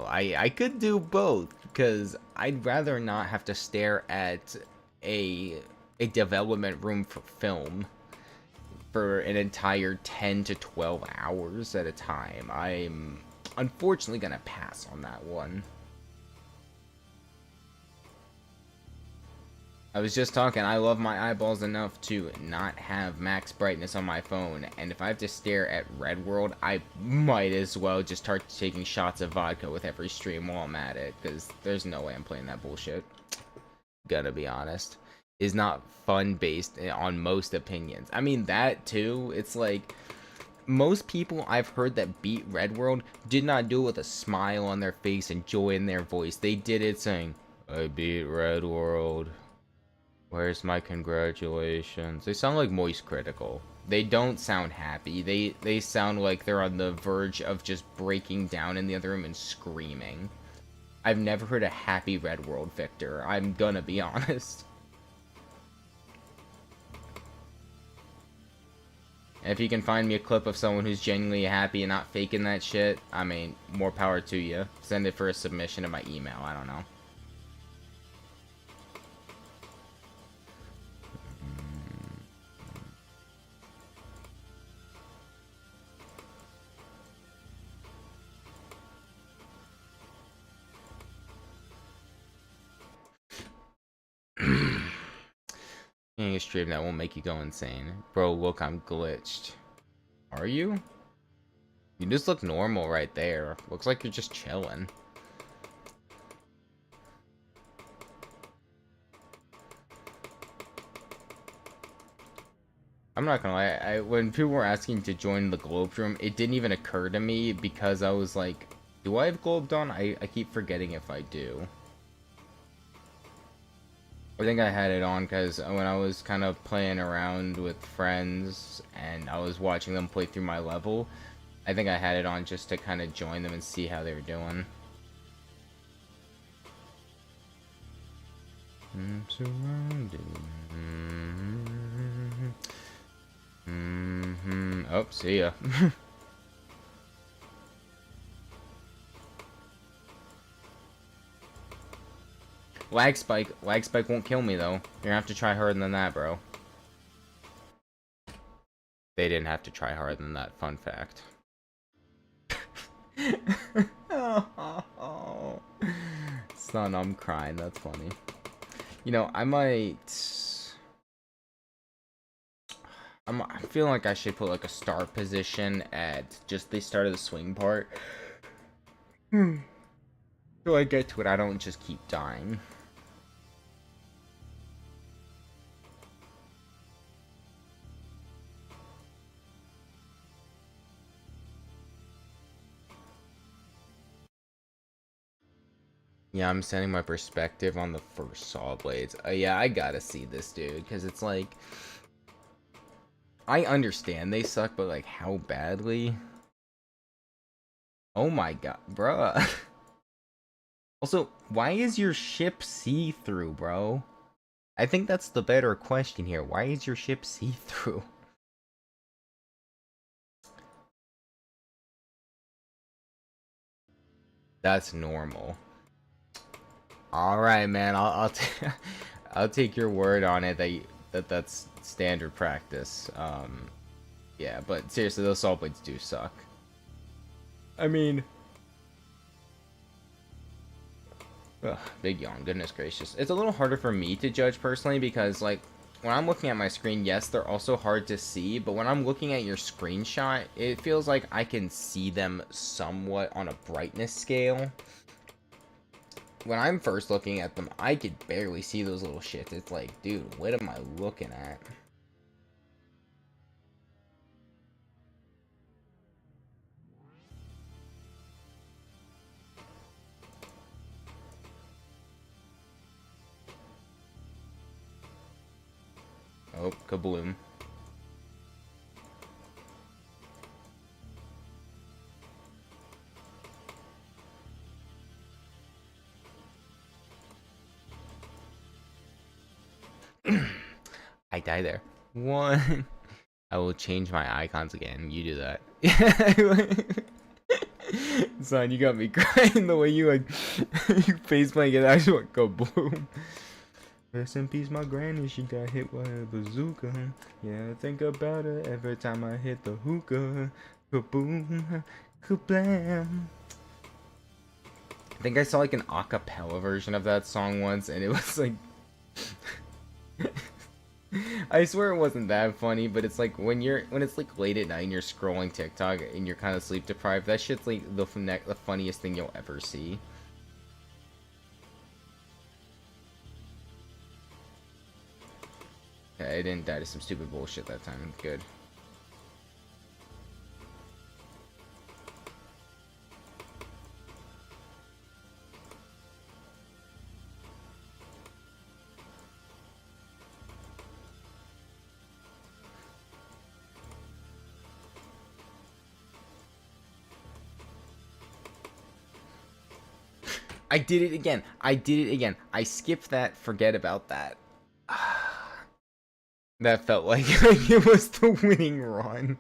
I could do both, because I'd rather not have to stare at a development room for film for an entire 10 to 12 hours at a time. I'm unfortunately gonna pass on that one. I was just talking, I love my eyeballs enough to not have max brightness on my phone, and if I have to stare at Red World, I might as well just start taking shots of vodka with every stream while I'm at it, because there's no way I'm playing that bullshit. Gonna be honest. Is not fun based on most opinions. I mean, that too, it's like, most people I've heard that beat Red World did not do it with a smile on their face and joy in their voice. They did it saying, I beat Red World. Where's my congratulations? They sound like Moist Critical. They don't sound happy. They sound like they're on the verge of just breaking down in the other room and screaming. I've never heard a happy Red World victor. I'm gonna be honest. If you can find me a clip of someone who's genuinely happy and not faking that shit, I mean, more power to you. Send it for a submission to my email. I don't know. A stream that won't make you go insane. Bro, look, I'm glitched. Are you? You just look normal right there. Looks like you're just chilling. I'm not gonna lie, when people were asking to join the Globe Room, it didn't even occur to me because I was like, do I have Globed on? I keep forgetting if I do. I think I had it on because when I was kind of playing around with friends and I was watching them play through my level, I think I had it on just to kind of join them and see how they were doing. I'm surrounded. Oh, see ya. Lag spike won't kill me though. You're gonna have to try harder than that, bro. They didn't have to try harder than that, fun fact. Oh, son, I'm crying, that's funny. You know, I'm feeling like I should put like a start position at just the start of the swing part. So I get to it, I don't just keep dying. Yeah, I'm sending my perspective on the first Saw Blades. Yeah, I gotta see this, dude, because it's like... I understand they suck, but like, how badly? Oh my god, bruh. Also, why is your ship see-through, bro? I think that's the better question here. Why is your ship see-through? That's normal. Alright, man, I'll take your word on it that's standard practice. Yeah, but seriously, those Saw Blades do suck. I mean... Ugh, big yawn, goodness gracious. It's a little harder for me to judge personally because, like, when I'm looking at my screen, yes, they're also hard to see, but when I'm looking at your screenshot, it feels like I can see them somewhat on a brightness scale. When I'm first looking at them, I could barely see those little shits. It's like, dude, what am I looking at? Oh, kabloom. I die there. One. I will change my icons again. You do that. Son, you got me crying the way you like you face playing it. I just want kaboom. Rest in peace, my granny. She got hit with a bazooka. Yeah, I think about it every time I hit the hookah. Kaboom, kablam. I think I saw like an acapella version of that song once, and it was like. I swear it wasn't that funny, but it's like when it's like late at night and you're scrolling TikTok and you're kind of sleep deprived. That shit's like the funniest thing you'll ever see. Yeah, I didn't die to some stupid bullshit that time. Good. I did it again. I did it again. I skipped that. Forget about that. That felt like it was the winning run.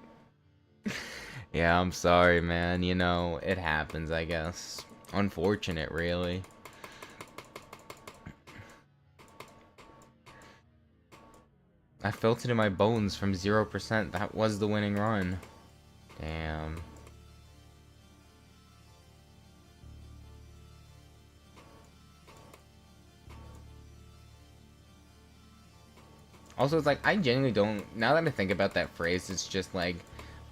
Yeah, I'm sorry, man. You know, it happens, I guess. Unfortunate, really. I felt it in my bones from 0%. That was the winning run. Damn. Also, it's like, I genuinely don't... Now that I think about that phrase, it's just like...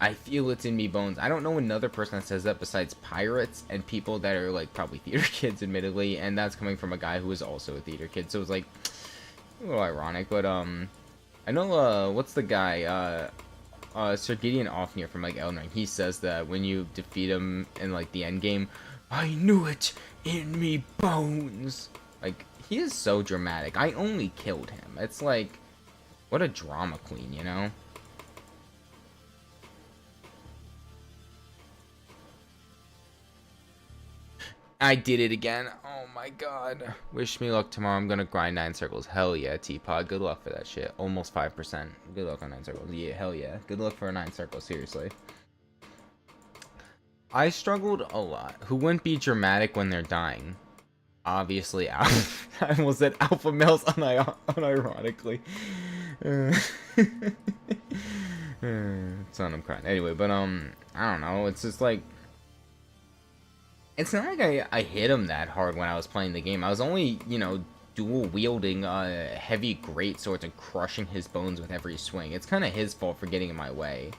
I feel it's in me bones. I don't know another person that says that besides pirates and people that are, like, probably theater kids, admittedly. And that's coming from a guy who is also a theater kid. So it's, like, a little ironic. But, I know, what's the guy? Sir Gideon Ofnir from, like, Elden Ring. He says that when you defeat him in, like, the end game, I knew it in me bones. Like, he is so dramatic. I only killed him. It's like... What a drama queen, you know? I did it again. Oh my god. Wish me luck tomorrow. I'm gonna grind 9 circles. Hell yeah, Teapot. Good luck for that shit. Almost 5%. Good luck on 9 circles. Yeah, hell yeah. Good luck for a 9 circles, seriously. I struggled a lot. Who wouldn't be dramatic when they're dying? Obviously, I almost said alpha males unironically. Son, I'm crying. Anyway, but I don't know. It's just like, it's not like I hit him that hard when I was playing the game. I was only, you know, dual wielding heavy great swords and crushing his bones with every swing. It's kind of his fault for getting in my way.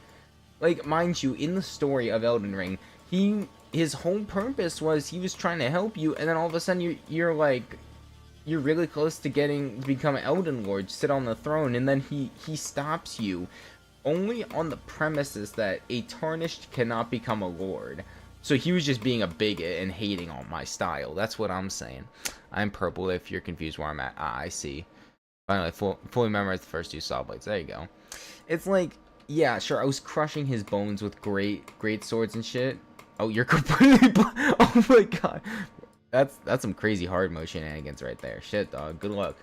Like, mind you, in the story of Elden Ring, his whole purpose was he was trying to help you, and then all of a sudden you're like, you're really close to become Elden Lord, sit on the throne, and then he stops you only on the premises that a tarnished cannot become a lord. So he was just being a bigot and hating on my style. That's what I'm saying. I'm purple if you're confused where I'm at. Ah, I see. Finally, fully memorized the first 2 saw blades. There you go. It's like, yeah, sure, I was crushing his bones with great swords and shit. Oh, you're completely... Oh my god. That's some crazy hard mode shenanigans right there. Shit, dog. Good luck.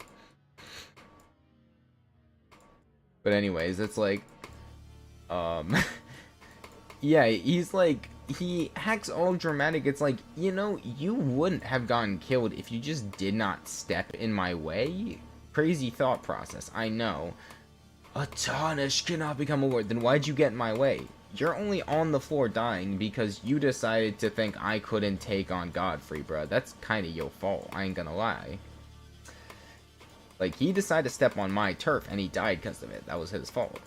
But anyways, it's like... yeah, he's like... He acts all dramatic. It's like, you know, you wouldn't have gotten killed if you just did not step in my way. Crazy thought process, I know. A tarnish cannot become a lord. Then why'd you get in my way? You're only on the floor dying because you decided to think I couldn't take on Godfrey, bro. That's kind of your fault. I ain't gonna lie. Like, he decided to step on my turf and he died because of it. That was his fault.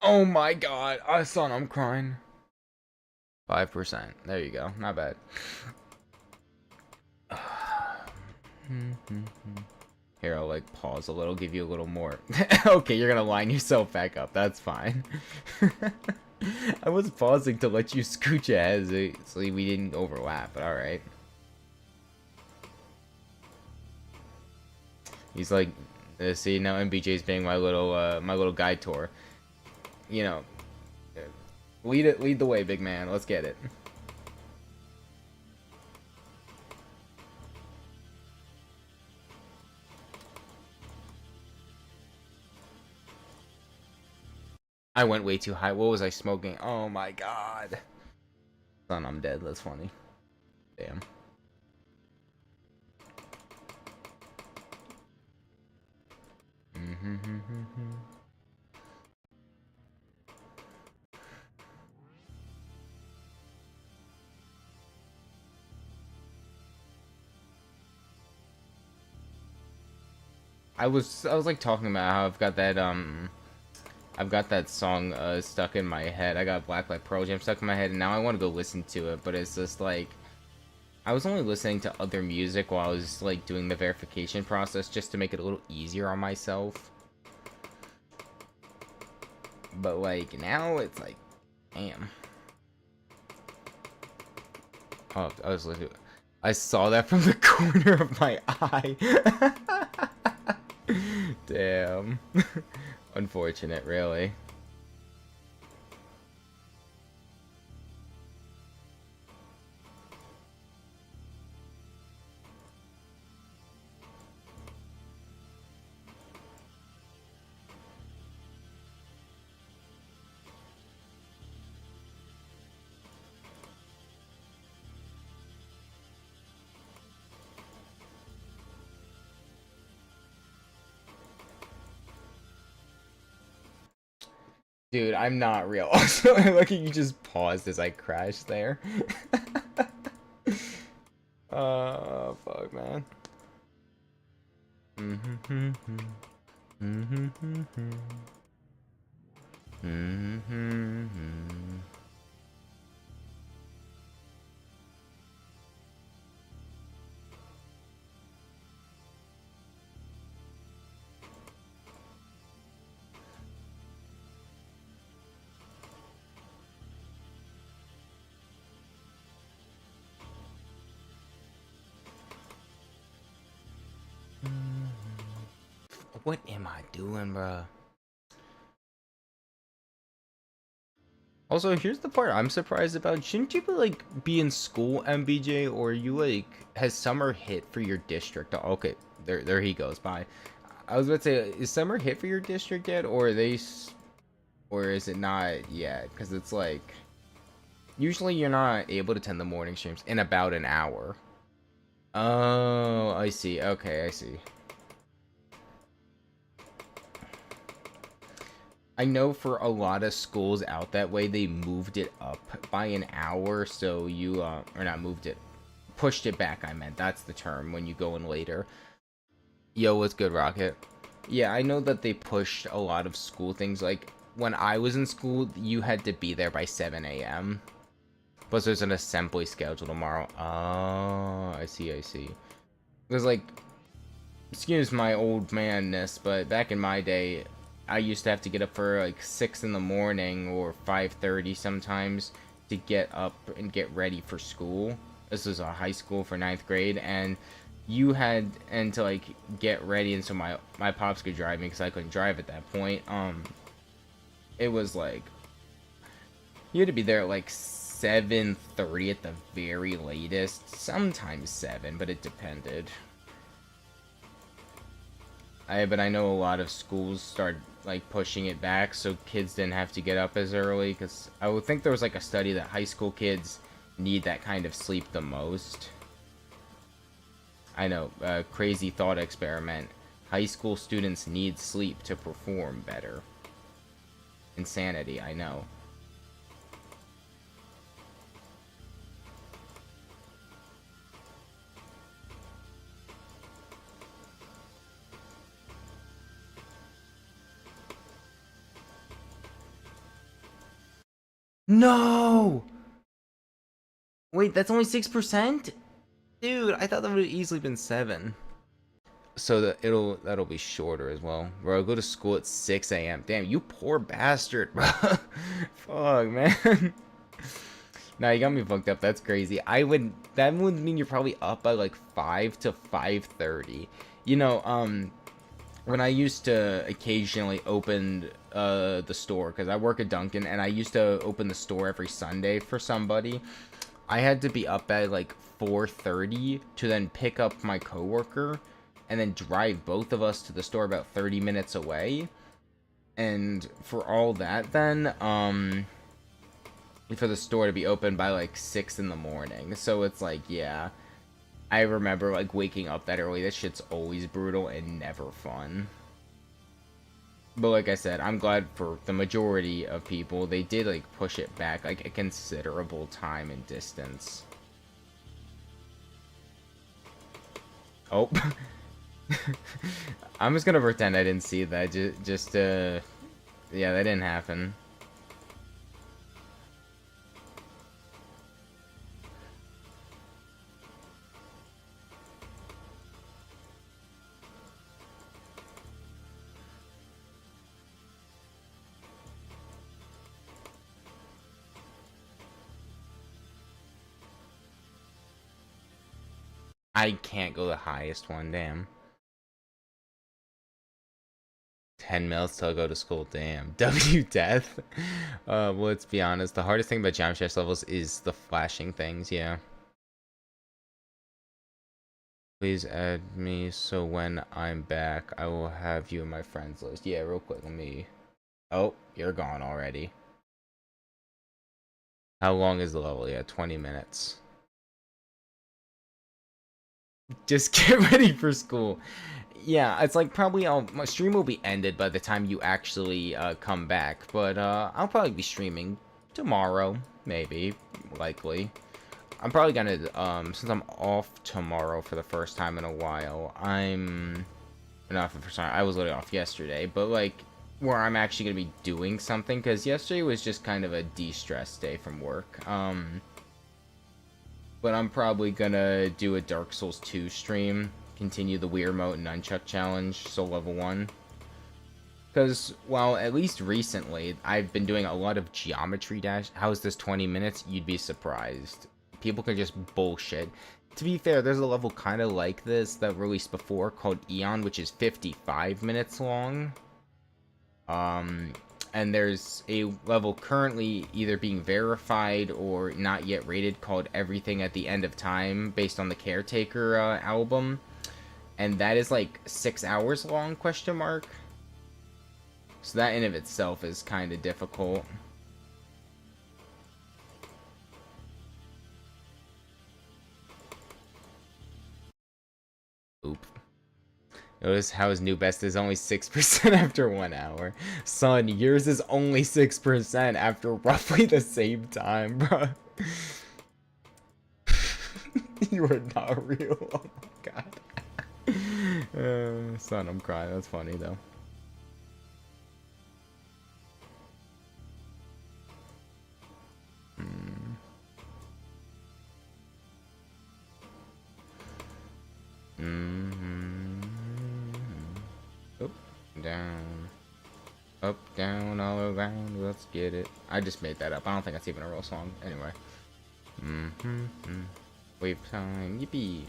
Oh my god, son, I'm crying. 5%. There you go. Not bad. Here, I'll like pause a little, give you a little more. Okay, you're gonna line yourself back up. That's fine. I was pausing to let you scooch ahead so we didn't overlap, but alright. He's like, see, now MBJ's being my little guide tour. You know, lead the way, big man. Let's get it. I went way too high. What was I smoking? Oh my god. Son, I'm dead. That's funny. Damn. I was like talking about how I've got that song stuck in my head. I got Blacklight Pearl Jam stuck in my head, and now I want to go listen to it, but it's just like, I was only listening to other music while I was like doing the verification process just to make it a little easier on myself. But like now it's like, damn. Oh, I saw that from the corner of my eye. Damn. Unfortunate, really. Dude, I'm not real. Also, look at you just paused as I crashed there. Fuck, man. What am I doing, bruh? Also, here's the part I'm surprised about. Shouldn't you be in school, MBJ, or you has summer hit for your district? Oh, okay, there he goes. Bye. I was about to say, is summer hit for your district yet, or or is it not yet? Because it's like usually you're not able to attend the morning streams in about an hour. Oh, I see. Okay, I see. I know for a lot of schools out that way, they moved it up by an hour, so you, or not moved it, pushed it back, I meant. That's the term, when you go in later. Yo, what's good, Rocket? Yeah, I know that they pushed a lot of school things, like, when I was in school, you had to be there by 7 a.m. Plus, there's an assembly schedule tomorrow. Oh, I see, I see. Because, like, excuse my old manness, but back in my day, I used to have to get up for like 6 in the morning or 5:30 sometimes to get up and get ready for school. This was a high school for 9th grade, and you had and to like get ready, and so my pops could drive me because I couldn't drive at that point. It was like you had to be there at like 7:30 at the very latest, sometimes 7, but it depended. But I know a lot of schools started like pushing it back so kids didn't have to get up as early, because I would think there was like a study that high school kids need that kind of sleep the most. I know, crazy thought experiment. High school students need sleep to perform better. Insanity, I know. No! Wait, that's only 6%? Dude, I thought that would have easily been 7. So that'll be shorter as well. Bro, I go to school at 6 a.m. Damn, you poor bastard, bro. Fuck, man. Nah, you got me fucked up. That's crazy. That would mean you're probably up by like 5 to 5:30. You know, when I used to occasionally open the store, because I work at Dunkin', and I used to open the store every Sunday for somebody, I had to be up at like 4:30 to then pick up my coworker and then drive both of us to the store about 30 minutes away. And for all that, then for the store to be open by like 6 in the morning. So it's like, yeah, I remember like waking up that early. That shit's always brutal and never fun. But like I said, I'm glad for the majority of people, they did like push it back like a considerable time and distance. Oh. I'm just gonna pretend I didn't see that. Yeah, that didn't happen. I can't go the highest one, damn. 10 mils till I go to school, damn. W death. Well, let's be honest. The hardest thing about Geometry Dash levels is the flashing things, yeah. Please add me so when I'm back, I will have you in my friends list. Yeah, real quick, let me... Oh, you're gone already. How long is the level? Yeah, 20 minutes. Just get ready for school. Yeah, it's like probably my stream will be ended by the time you actually come back, but I'll probably be streaming tomorrow, maybe, likely. I'm probably gonna since I'm off tomorrow for the first time in a while. I'm not for the first time. I was literally off yesterday, but like where I'm actually gonna be doing something because yesterday was just kind of a de-stress day from work. But I'm probably gonna do a Dark Souls 2 stream, continue the Wii Remote Nunchuck Challenge, so level 1. Because, well, at least recently, I've been doing a lot of Geometry Dash. How is this 20 minutes? You'd be surprised. People can just bullshit. To be fair, there's a level kind of like this that released before called Eon, which is 55 minutes long. And there's a level currently either being verified or not yet rated called Everything at the End of Time, based on the Caretaker album, and that is like 6 hours long, question mark. So that in of itself is kind of difficult. Oop. Notice how his new best is only 6% after 1 hour. Son, yours is only 6% after roughly the same time, bro. You are not real. Oh my god. Son, I'm crying. That's funny, though. Up, down. Up, down, all around. Let's get it. I just made that up. I don't think that's even a real song. Anyway. Wave time. Yippee.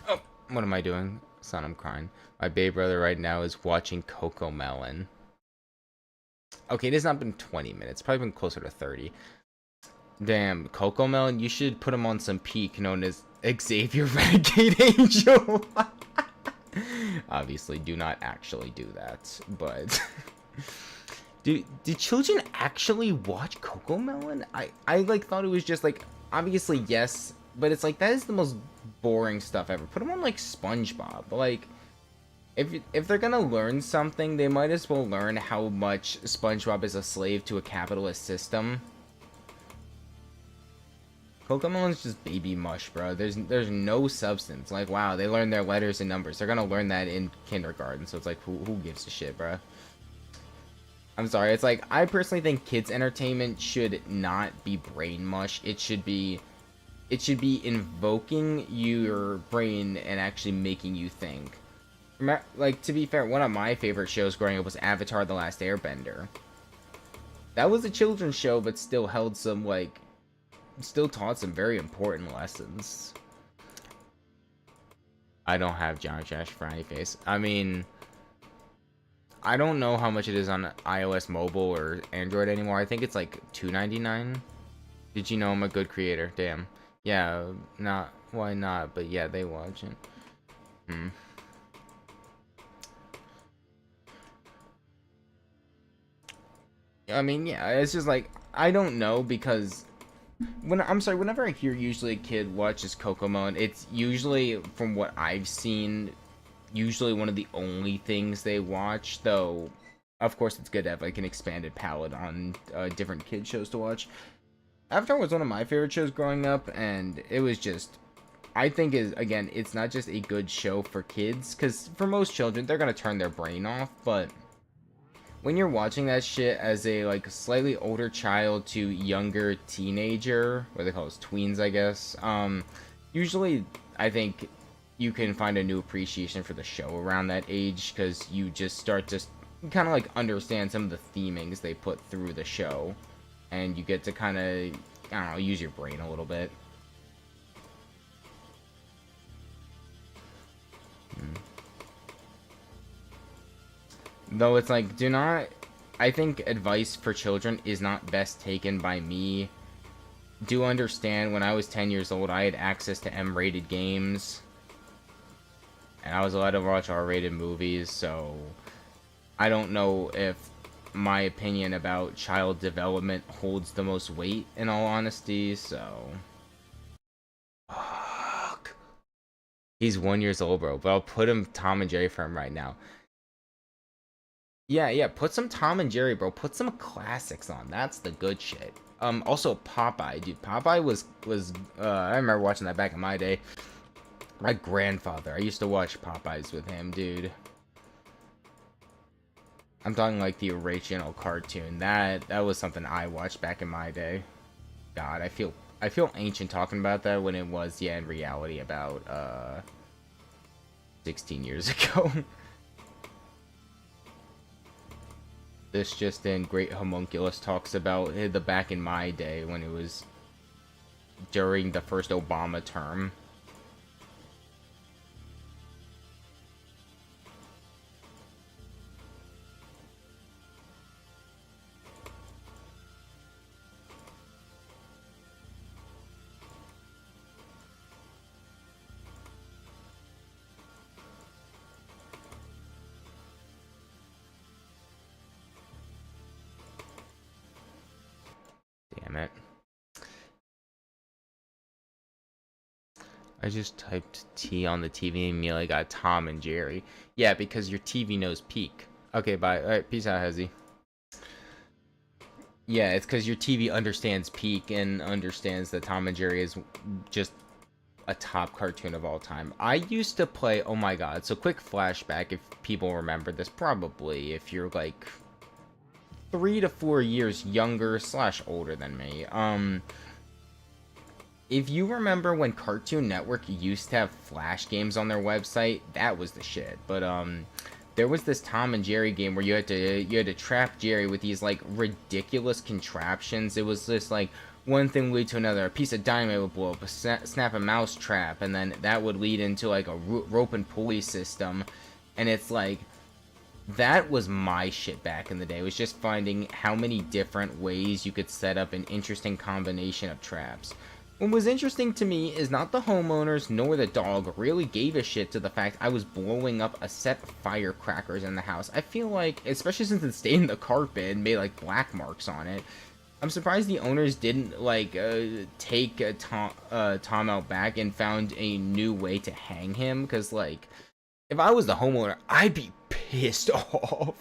Oh, what am I doing? Son, I'm crying. My baby brother right now is watching CoComelon. Okay, it has not been 20 minutes. Probably been closer to 30. Damn, CoComelon, you should put him on some peak known as Xavier Renegade Angel. Obviously, do not actually do that, but... do children actually watch CoComelon? I like thought it was just like, obviously yes, but it's like that is the most boring stuff ever. Put them on like SpongeBob. Like, if they're gonna learn something, they might as well learn how much SpongeBob is a slave to a capitalist system. CoComelon's just baby mush, bro. There's no substance. Like, wow, they learn their letters and numbers. They're gonna learn that in kindergarten, so it's like, who gives a shit, bro? I'm sorry, it's like, I personally think kids' entertainment should not be brain mush. It should be invoking your brain and actually making you think. Like, to be fair, one of my favorite shows growing up was Avatar: The Last Airbender. That was a children's show, but still held some, like, still taught some very important lessons. I don't have Geometry Dash for any face. I mean, I don't know how much it is on iOS mobile or Android anymore. I think it's like $2.99. Did you know I'm a good creator? Damn. Yeah, not why not? But yeah, they watch it. I mean, yeah, it's just like, I don't know, because whenever I hear usually a kid watches CoComelon, it's usually, from what I've seen, usually one of the only things they watch, though of course it's good to have like an expanded palette on different kid shows to watch. Avatar was one of my favorite shows growing up, and it was just, I think, is again, it's not just a good show for kids, because for most children they're gonna turn their brain off, but when you're watching that shit as a like slightly older child to younger teenager, what they call us, tweens, I guess, usually I think you can find a new appreciation for the show around that age, because you just start to kind of like understand some of the themings they put through the show, and you get to kind of, I don't know, use your brain a little bit. Though it's like, do not, I think advice for children is not best taken by me. Do understand, when I was 10 years old, I had access to M-rated games, and I was allowed to watch R-rated movies, so I don't know if my opinion about child development holds the most weight, in all honesty, so... Fuck. He's 1 year old, bro, but I'll put him Tom and Jerry for him right now. Yeah, put some Tom and Jerry, bro. Put some classics on. That's the good shit. Also Popeye, dude. Popeye was I remember watching that back in my day. My grandfather, I used to watch Popeyes with him, dude. I'm talking like the original cartoon. That was something I watched back in my day. God, I feel ancient talking about that when it was, yeah, in reality about 16 years ago. This just in, Great Homunculus talks about the back in my day when it was during the first Obama term. Damn it. I just typed T on the TV and immediately got Tom and Jerry. Yeah, because your TV knows peak. Okay, bye. Alright, peace out, Hezzy. Yeah, it's because your TV understands peak and understands that Tom and Jerry is just a top cartoon of all time. I used to play, oh my god, so quick flashback if people remember this, probably, if you're like 3 to 4 years younger / older than me. If you remember when Cartoon Network used to have Flash games on their website, that was the shit. But there was this Tom and Jerry game where you had to trap Jerry with these like ridiculous contraptions. It was just like one thing would lead to another. A piece of dynamite would blow up, snap a mouse trap, and then that would lead into like a rope and pulley system. And it's like, that was my shit back in the day. It was just finding how many different ways you could set up an interesting combination of traps. What was interesting to me is not the homeowners nor the dog really gave a shit to the fact I was blowing up a set of firecrackers in the house. I feel like, especially since it stayed in the carpet and made like black marks on it, I'm surprised the owners didn't like take Tom out back and found a new way to hang him, because like, if I was the homeowner, I'd be pissed off.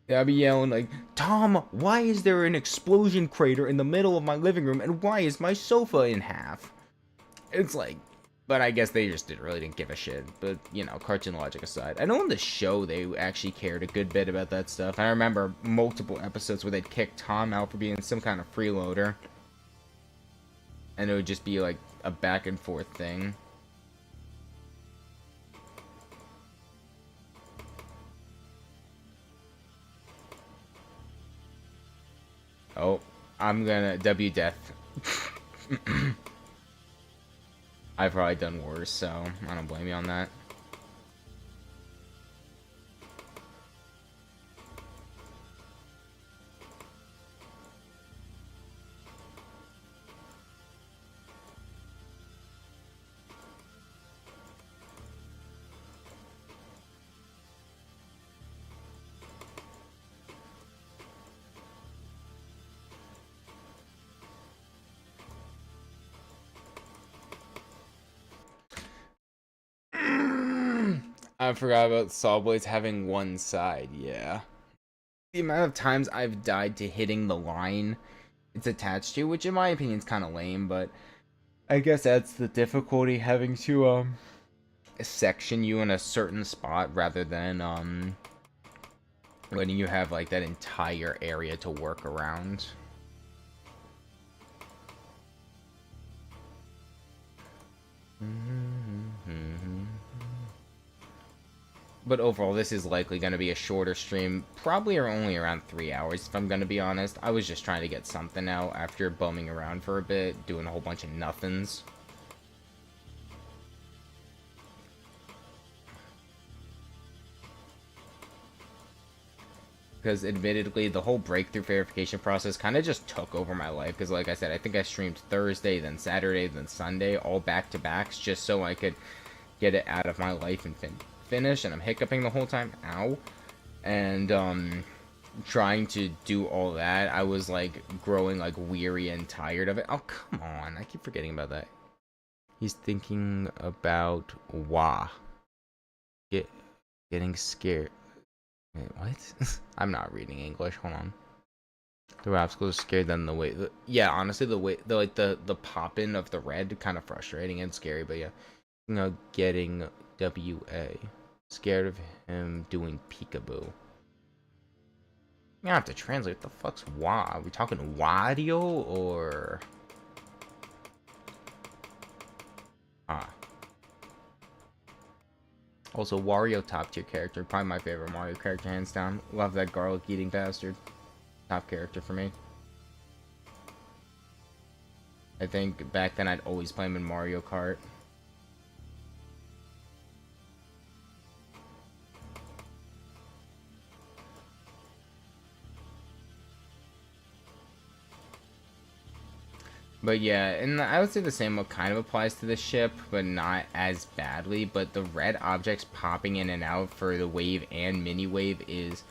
I'd be yelling like, Tom, why is there an explosion crater in the middle of my living room, and why is my sofa in half? It's like, but I guess they just didn't give a shit. But, you know, cartoon logic aside, I know in the show they actually cared a good bit about that stuff. I remember multiple episodes where they'd kick Tom out for being some kind of freeloader, and it would just be like a back and forth thing. Oh, I'm gonna W death. I've probably done worse, so I don't blame you on that. I forgot about Saw Blades having one side, yeah. The amount of times I've died to hitting the line it's attached to, which in my opinion is kind of lame, but I guess that's the difficulty, having to section you in a certain spot rather than letting you have like that entire area to work around. But overall, this is likely going to be a shorter stream, probably only around 3 hours, if I'm going to be honest. I was just trying to get something out after bumming around for a bit, doing a whole bunch of nothings. Because admittedly, the whole breakthrough verification process kind of just took over my life. Because like I said, I think I streamed Thursday, then Saturday, then Sunday, all back-to-backs, just so I could get it out of my life and finish. And I'm hiccuping the whole time. Ow. And trying to do all that, I was like growing like weary and tired of it. Oh, come on. I keep forgetting about that. He's thinking about wah. Getting scared. Wait, what? I'm not reading English. Hold on. The obstacles are scared than the way. Yeah, honestly, the way the pop in of the red kind of frustrating and scary. But yeah, you know, getting WA. Scared of him doing peekaboo. I have to translate. What the fuck's wah? Are we talking Wadio or? Ah. Also, Wario, top tier character. Probably my favorite Mario character, hands down. Love that garlic eating bastard. Top character for me. I think back then I'd always play him in Mario Kart. But yeah, and I would say the same kind of applies to the ship, but not as badly. But the red objects popping in and out for the wave and mini wave is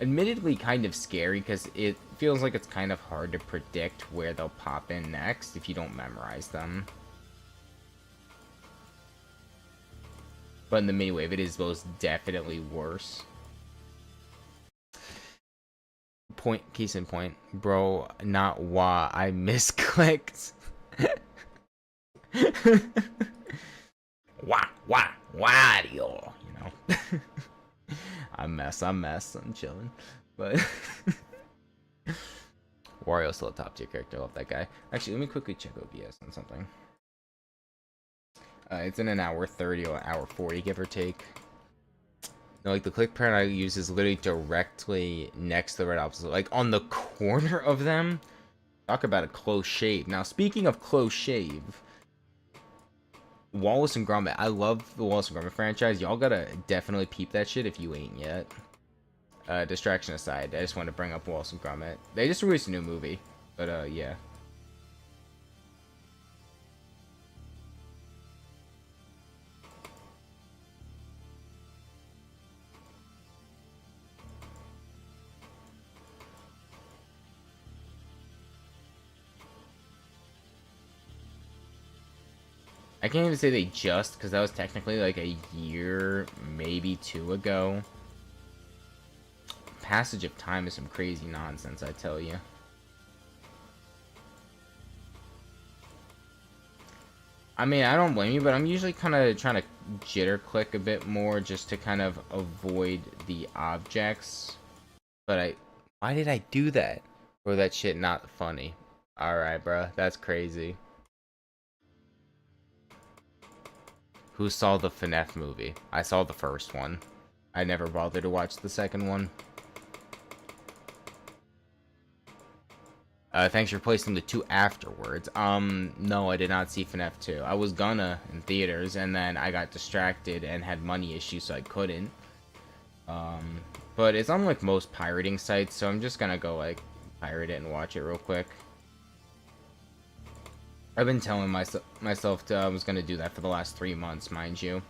admittedly kind of scary because it feels like it's kind of hard to predict where they'll pop in next if you don't memorize them. But in the mini wave, it is most definitely worse. Case in point, bro, not wah, I misclicked. Wario, you know. I'm chilling. But Wario's still a top tier character, I love that guy. Actually, let me quickly check OBS on something. It's in an hour 30 or an hour 40, give or take. No, like the click pattern I use is literally directly next to the red obstacle, like on the corner of them. Talk about a close shave. Now, speaking of close shave, Wallace and Gromit. I love the Wallace and Gromit franchise. Y'all gotta definitely peep that shit if you ain't yet. Distraction aside, I just want to bring up Wallace and Gromit. They just released a new movie, but yeah. I can't even say they just, because that was technically like a year, maybe 2 ago. Passage of time is some crazy nonsense, I tell you. I mean, I don't blame you, but I'm usually kind of trying to jitter click a bit more just to kind of avoid the objects. But why did I do that? Or that shit not funny? Alright, bro, that's crazy. Who saw the FNAF movie? I saw the first one. I never bothered to watch the second one. Thanks for placing the 2 afterwards. No, I did not see FNAF 2. I was gonna in theaters, and then I got distracted and had money issues, so I couldn't. But it's on, like, most pirating sites, so I'm just gonna go, like, pirate it and watch it real quick. I've been telling myself I was gonna do that for the last 3 months, mind you.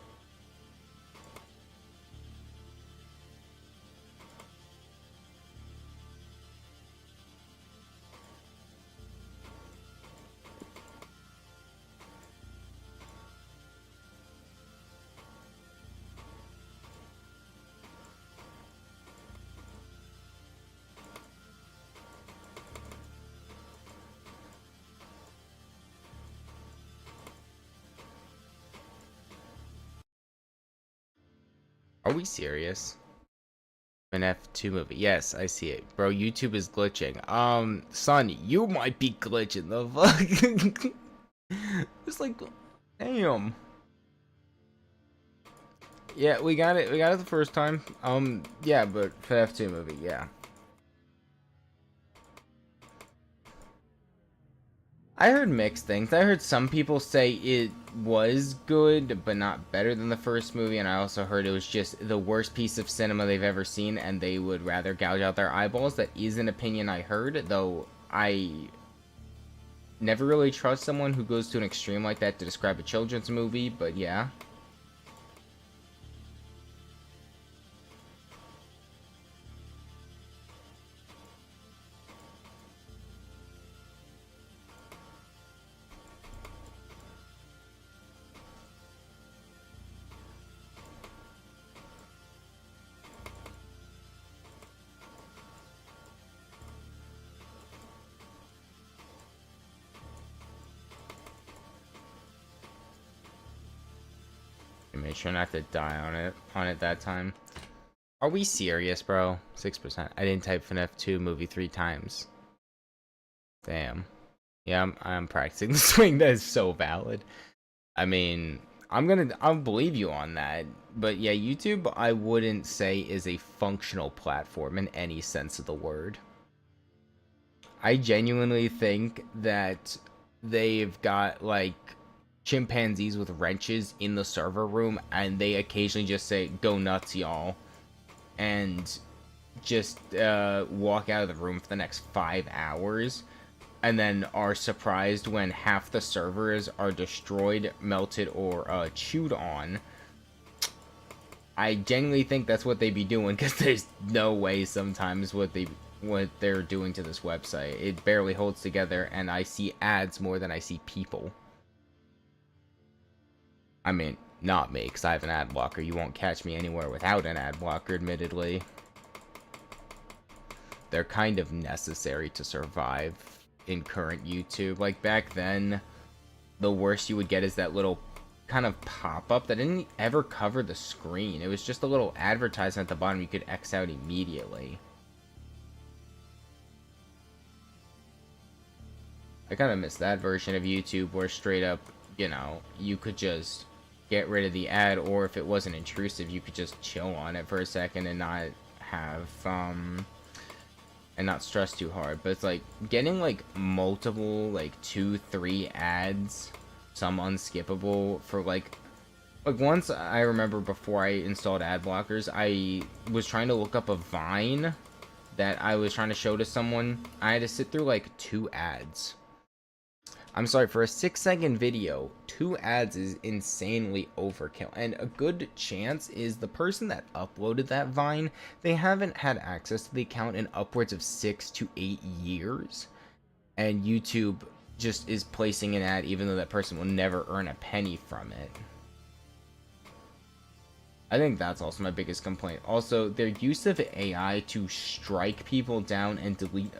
Are we serious? An F2 movie. Yes, I see it. Bro, YouTube is glitching. Son, you might be glitching the fuck. It's like, damn. Yeah, we got it. We got it the first time. Yeah, but FNAF 2 movie, yeah. I heard mixed things. I heard some people say it was good, but not better than the first movie, and I also heard it was just the worst piece of cinema they've ever seen, and they would rather gouge out their eyeballs. That is an opinion I heard, though I never really trust someone who goes to an extreme like that to describe a children's movie, but yeah. I made sure not to die on it that time. Are we serious, bro? 6%. I didn't type FNAF 2 movie 3 times. Damn. Yeah, I'm practicing the swing. That is so valid. I mean, I'll believe you on that. But yeah, YouTube, I wouldn't say is a functional platform in any sense of the word. I genuinely think that they've got like chimpanzees with wrenches in the server room, and they occasionally just say, "Go nuts, y'all," and just walk out of the room for the next 5 hours, and then are surprised when half the servers are destroyed, melted, or chewed on. I genuinely think that's what they be doing, because there's no way sometimes what they're doing to this website. It barely holds together, and I see ads more than I see people. I mean, not me, because I have an ad blocker. You won't catch me anywhere without an ad blocker, admittedly. They're kind of necessary to survive in current YouTube. Like, back then, the worst you would get is that little kind of pop-up that didn't ever cover the screen. It was just a little advertisement at the bottom you could X out immediately. I kind of miss that version of YouTube where straight up, you know, you could just get rid of the ad, or if it wasn't intrusive, you could just chill on it for a second and not have, and not stress too hard. But it's like getting like multiple, like 2-3 ads, some unskippable for like once I remember before I installed ad blockers, I was trying to look up a Vine that I was trying to show to someone. I had to sit through like 2 ads. I'm sorry, for a 6-second video, 2 ads is insanely overkill. And a good chance is the person that uploaded that Vine, they haven't had access to the account in upwards of 6 to 8 years. And YouTube just is placing an ad even though that person will never earn a penny from it. I think that's also my biggest complaint. Also, their use of AI to strike people down and delete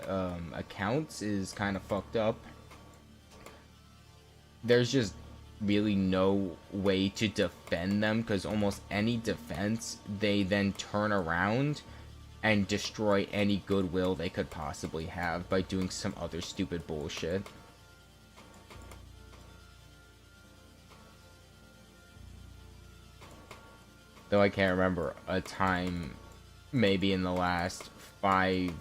accounts is kind of fucked up. There's just really no way to defend them, because almost any defense, they then turn around and destroy any goodwill they could possibly have by doing some other stupid bullshit. Though I can't remember a time, maybe in the last 5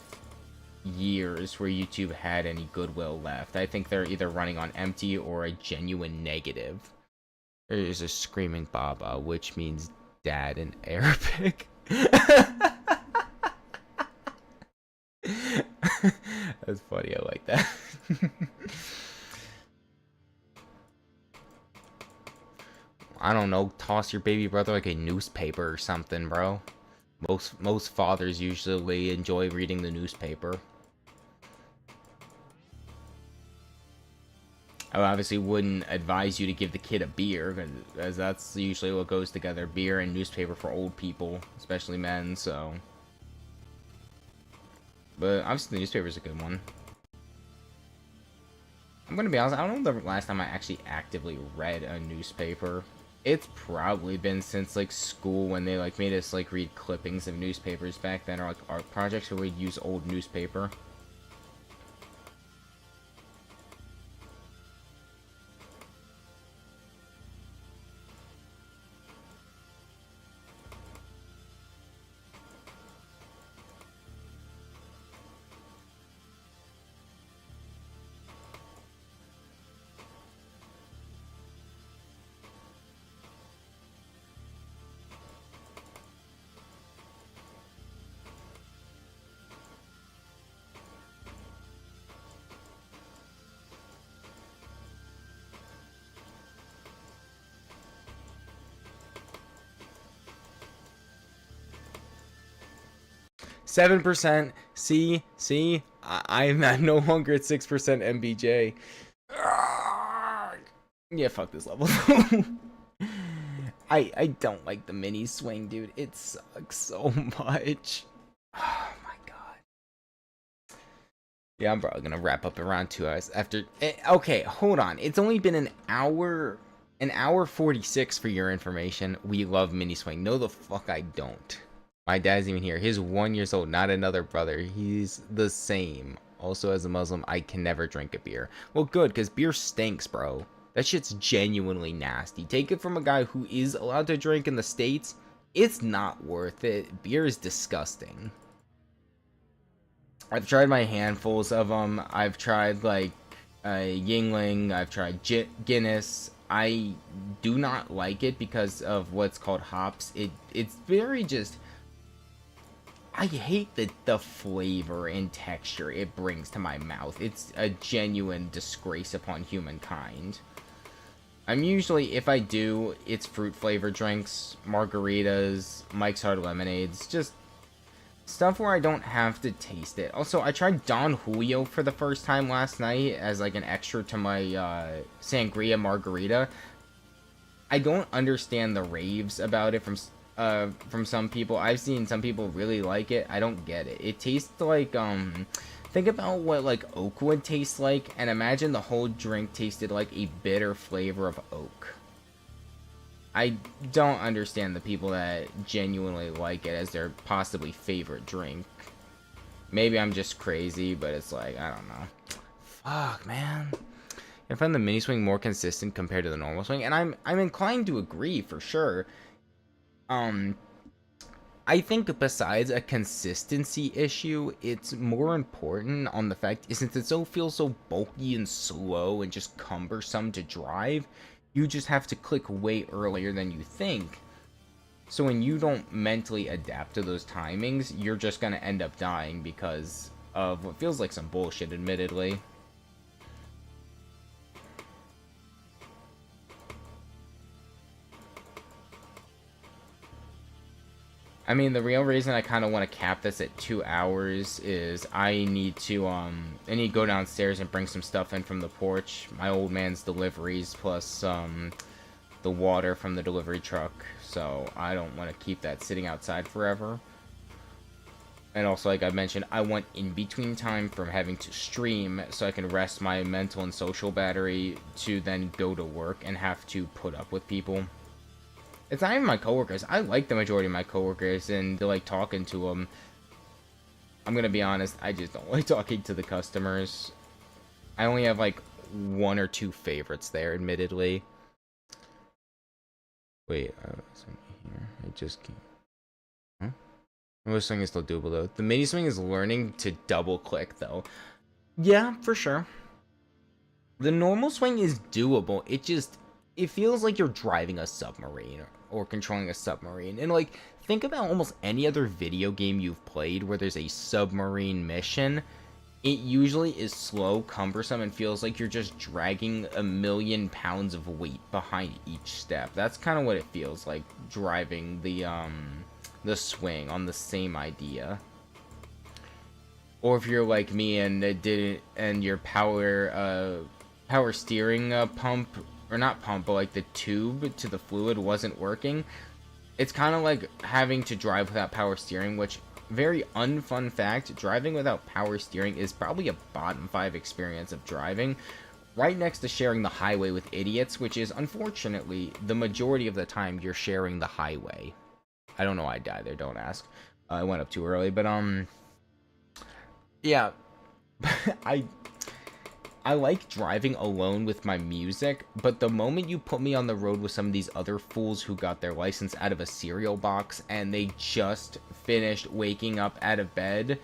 years, where YouTube had any goodwill left. I think they're either running on empty or a genuine negative. There is a screaming Baba, which means dad in Arabic. That's funny, I like that. I don't know, toss your baby brother like a newspaper or something, bro. Most fathers usually enjoy reading the newspaper. I obviously wouldn't advise you to give the kid a beer, as that's usually what goes together. Beer and newspaper for old people, especially men, so. But obviously the newspaper is a good one. I'm gonna be honest, I don't know the last time I actually actively read a newspaper. It's probably been since like school, when they like made us like read clippings of newspapers back then, or like art projects where we'd use old newspaper. 7%. See, I'm no longer at 6% MBJ. Yeah, fuck this level. I don't like the mini swing, dude. It sucks so much. Oh my god. Yeah, I'm probably gonna wrap up around 2 hours after. Okay, hold on. It's only been an hour 46 for your information. We love mini swing. No, the fuck I don't. My dad's even here. He's 1 year old, not another brother. He's the same. Also, as a Muslim, I can never drink a beer. Well, good, because beer stinks, bro. That shit's genuinely nasty. Take it from a guy who is allowed to drink in the States. It's not worth it. Beer is disgusting. I've tried my handfuls of them. I've tried, like, Yingling. I've tried Guinness. I do not like it because of what's called hops. It's very just... I hate the flavor and texture it brings to my mouth. It's a genuine disgrace upon humankind. I'm usually, if I do, it's fruit flavored drinks, margaritas, Mike's Hard Lemonades, just stuff where I don't have to taste it. Also, I tried Don Julio for the first time last night as like an extra to my sangria margarita. I don't understand the raves about it from some people. I've seen some people really like it. I don't get it. It tastes like think about what like oak would taste like, and imagine the whole drink tasted like a bitter flavor of oak. I don't understand the people that genuinely like it as their possibly favorite drink. Maybe I'm just crazy, but it's like, I don't know. Fuck, man. I find the mini swing more consistent compared to the normal swing, and I'm inclined to agree for sure. I think besides a consistency issue, it's more important on the fact, since it feels so bulky and slow and just cumbersome to drive, you just have to click way earlier than you think. So when you don't mentally adapt to those timings, you're just gonna end up dying because of what feels like some bullshit, admittedly. I mean, the real reason I kind of want to cap this at 2 hours is I need to go downstairs and bring some stuff in from the porch. My old man's deliveries plus the water from the delivery truck. So I don't want to keep that sitting outside forever. And also, like I mentioned, I want in-between time from having to stream so I can rest my mental and social battery to then go to work and have to put up with people. It's not even my coworkers. I like the majority of my coworkers and they like talking to them. I'm gonna be honest, I just don't like talking to the customers. I only have like 1 or 2 favorites there, admittedly. Wait, here. I just can't. Huh? The swing is still doable though. The mini swing is learning to double click though. Yeah, for sure. The normal swing is doable. It feels like you're driving a submarine or controlling a submarine. And like, think about almost any other video game you've played where there's a submarine mission. It usually is slow, cumbersome, and feels like you're just dragging a million pounds of weight behind each step. That's kind of what it feels like driving the swing on the same idea. Or if you're like me and your power steering pump, or not pump, but like the tube to the fluid wasn't working. It's kind of like having to drive without power steering, which, very unfun fact, driving without power steering is probably a bottom 5 experience of driving, right next to sharing the highway with idiots, which is unfortunately the majority of the time you're sharing the highway. I don't know why I died there, don't ask. I went up too early, but yeah. I like driving alone with my music, but the moment you put me on the road with some of these other fools who got their license out of a cereal box and they just finished waking up out of bed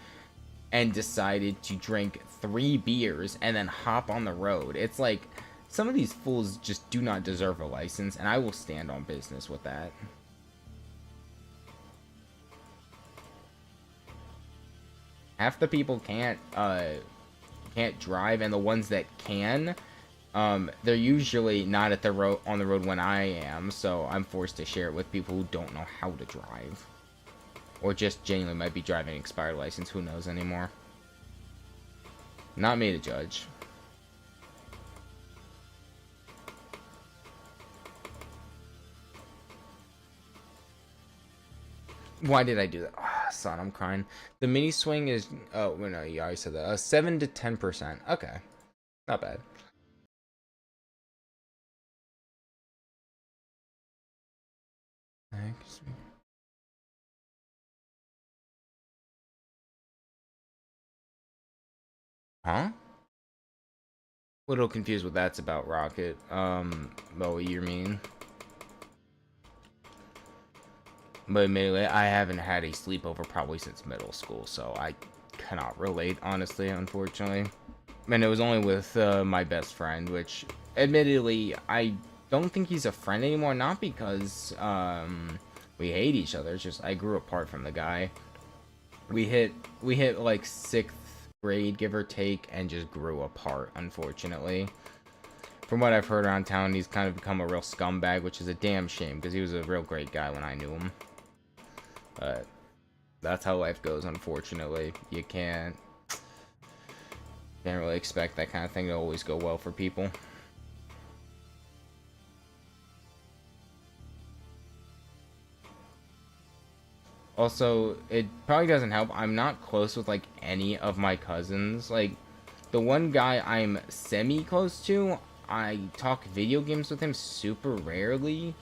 and decided to drink 3 beers and then hop on the road, it's like, some of these fools just do not deserve a license, and I will stand on business with that. Half the people can't drive, and the ones that can, they're usually not at the on the road when I am, so I'm forced to share it with people who don't know how to drive. Or just genuinely might be driving an expired license. Who knows anymore? Not me to judge. Why did I do that? Oh, son, I'm crying. The mini swing is... Oh, no, you already said that. 7 to 10%. Okay. Not bad. Thanks. Huh? A little confused what that's about, Rocket. Well, what you mean? But admittedly, I haven't had a sleepover probably since middle school, so I cannot relate, honestly, unfortunately. And it was only with my best friend, which, admittedly, I don't think he's a friend anymore, not because we hate each other, it's just I grew apart from the guy. We hit like 6th grade, give or take, and just grew apart, unfortunately. From what I've heard around town, he's kind of become a real scumbag, which is a damn shame, because he was a real great guy when I knew him. But that's how life goes, unfortunately. You can't really expect that kind of thing to always go well for people. Also, it probably doesn't help. I'm not close with, like, any of my cousins. Like, the one guy I'm semi-close to, I talk video games with him super rarely.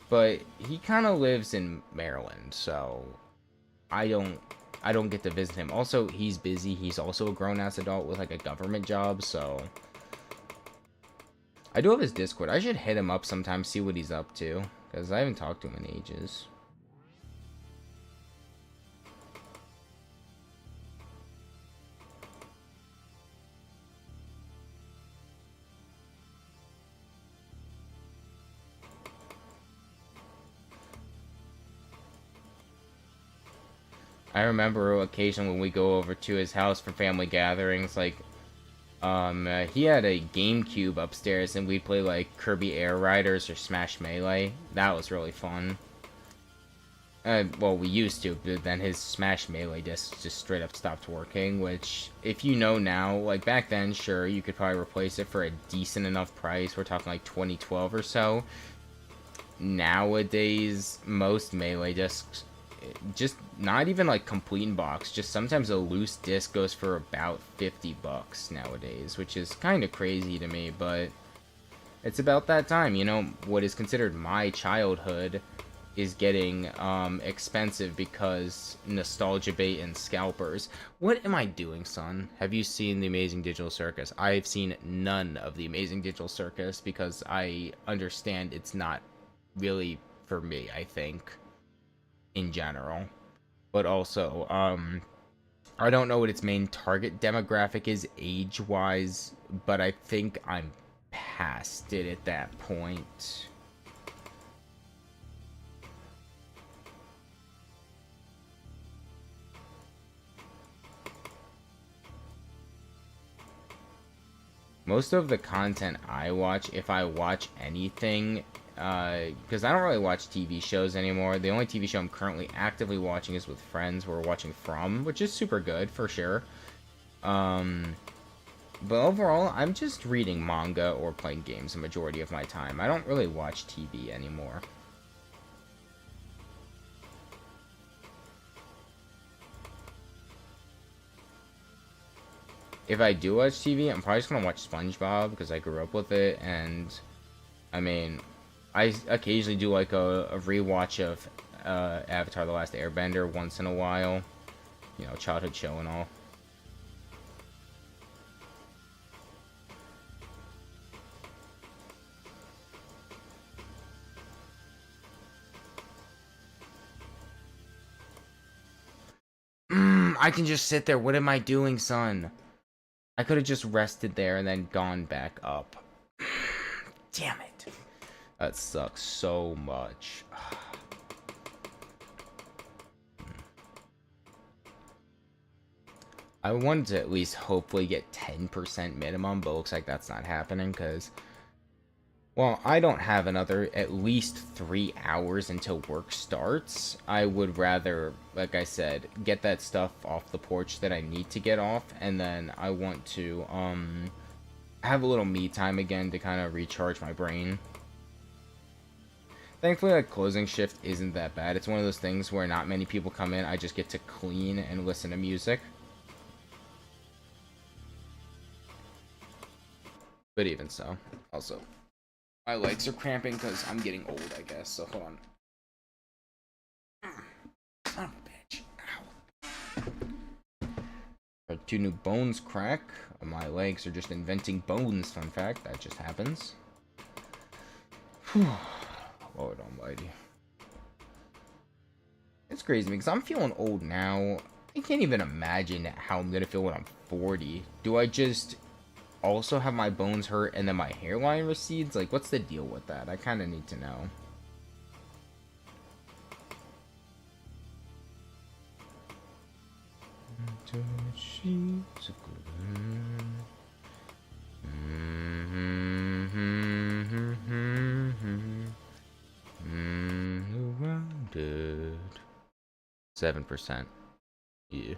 But he kind of lives in Maryland, so I don't get to visit him. Also, he's busy. He's also a grown-ass adult with, like, a government job, so... I do have his Discord. I should hit him up sometime, see what he's up to. Because I haven't talked to him in ages. I remember occasionally when we go over to his house for family gatherings, like, he had a GameCube upstairs, and we'd play, like, Kirby Air Riders or Smash Melee. That was really fun. Well, we used to, but then his Smash Melee disc just straight up stopped working, which, if you know now, like, back then, sure, you could probably replace it for a decent enough price. We're talking, like, 2012 or so. Nowadays, most Melee discs, just not even like complete in box, just sometimes a loose disc goes for about 50 bucks nowadays, which is kind of crazy to me, but it's about that time. You know, what is considered my childhood is getting expensive because nostalgia bait and scalpers. What am I doing, son? Have you seen The Amazing Digital Circus? I've seen none of The Amazing Digital Circus because I understand it's not really for me, I think, in general. But also, I don't know what its main target demographic is age-wise, but I think I'm past it at that point. Most of the content I watch, if I watch anything, because I don't really watch TV shows anymore. The only TV show I'm currently actively watching is with friends. We're watching From, which is super good, for sure. But overall, I'm just reading manga or playing games the majority of my time. I don't really watch TV anymore. If I do watch TV, I'm probably just gonna watch SpongeBob because I grew up with it, and I mean, I occasionally do like a rewatch of Avatar: The Last Airbender once in a while. You know, childhood show and all. I can just sit there. What am I doing, son? I could have just rested there and then gone back up. Damn it. That sucks so much. I wanted to at least hopefully get 10% minimum, but looks like that's not happening because Well, I don't have another at least 3 hours until work starts. I would rather, like I said, get that stuff off the porch that I need to get off, and then I want to have a little me time again to kind of recharge my brain. Thankfully, like, closing shift isn't that bad. It's one of those things where not many people come in. I just get to clean and listen to music. But even so, also, my legs are cramping because I'm getting old, I guess. So hold on. Son of a bitch. Ow. Our 2 new bones crack. My legs are just inventing bones, fun fact. That just happens. Whew. Lord almighty. It's crazy because I'm feeling old now. I can't even imagine how I'm gonna feel when I'm 40. Do I just also have my bones hurt and then my hairline recedes? Like, what's the deal with that? I kind of need to know. Rounded 7%. Yeah.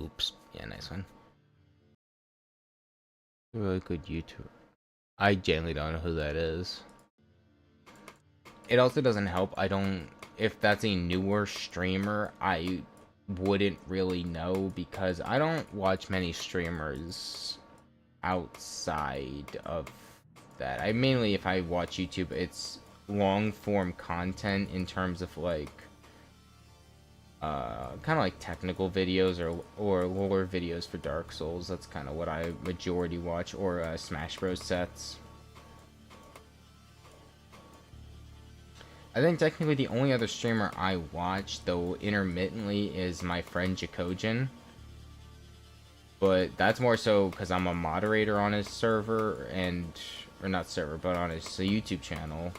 Oops. Yeah, nice one. Really good YouTuber. I genuinely don't know who that is. It also doesn't help. I don't. If that's a newer streamer, I wouldn't really know because I don't watch many streamers outside of that. I mainly, if I watch YouTube, it's long form content in terms of like kind of like technical videos or lore videos for Dark Souls. That's kind of what I majority watch, or Smash Bros sets. I think technically the only other streamer I watch, though intermittently, is my friend Jakojin. But that's more so because I'm a moderator on his server, or not server, but on his YouTube channel.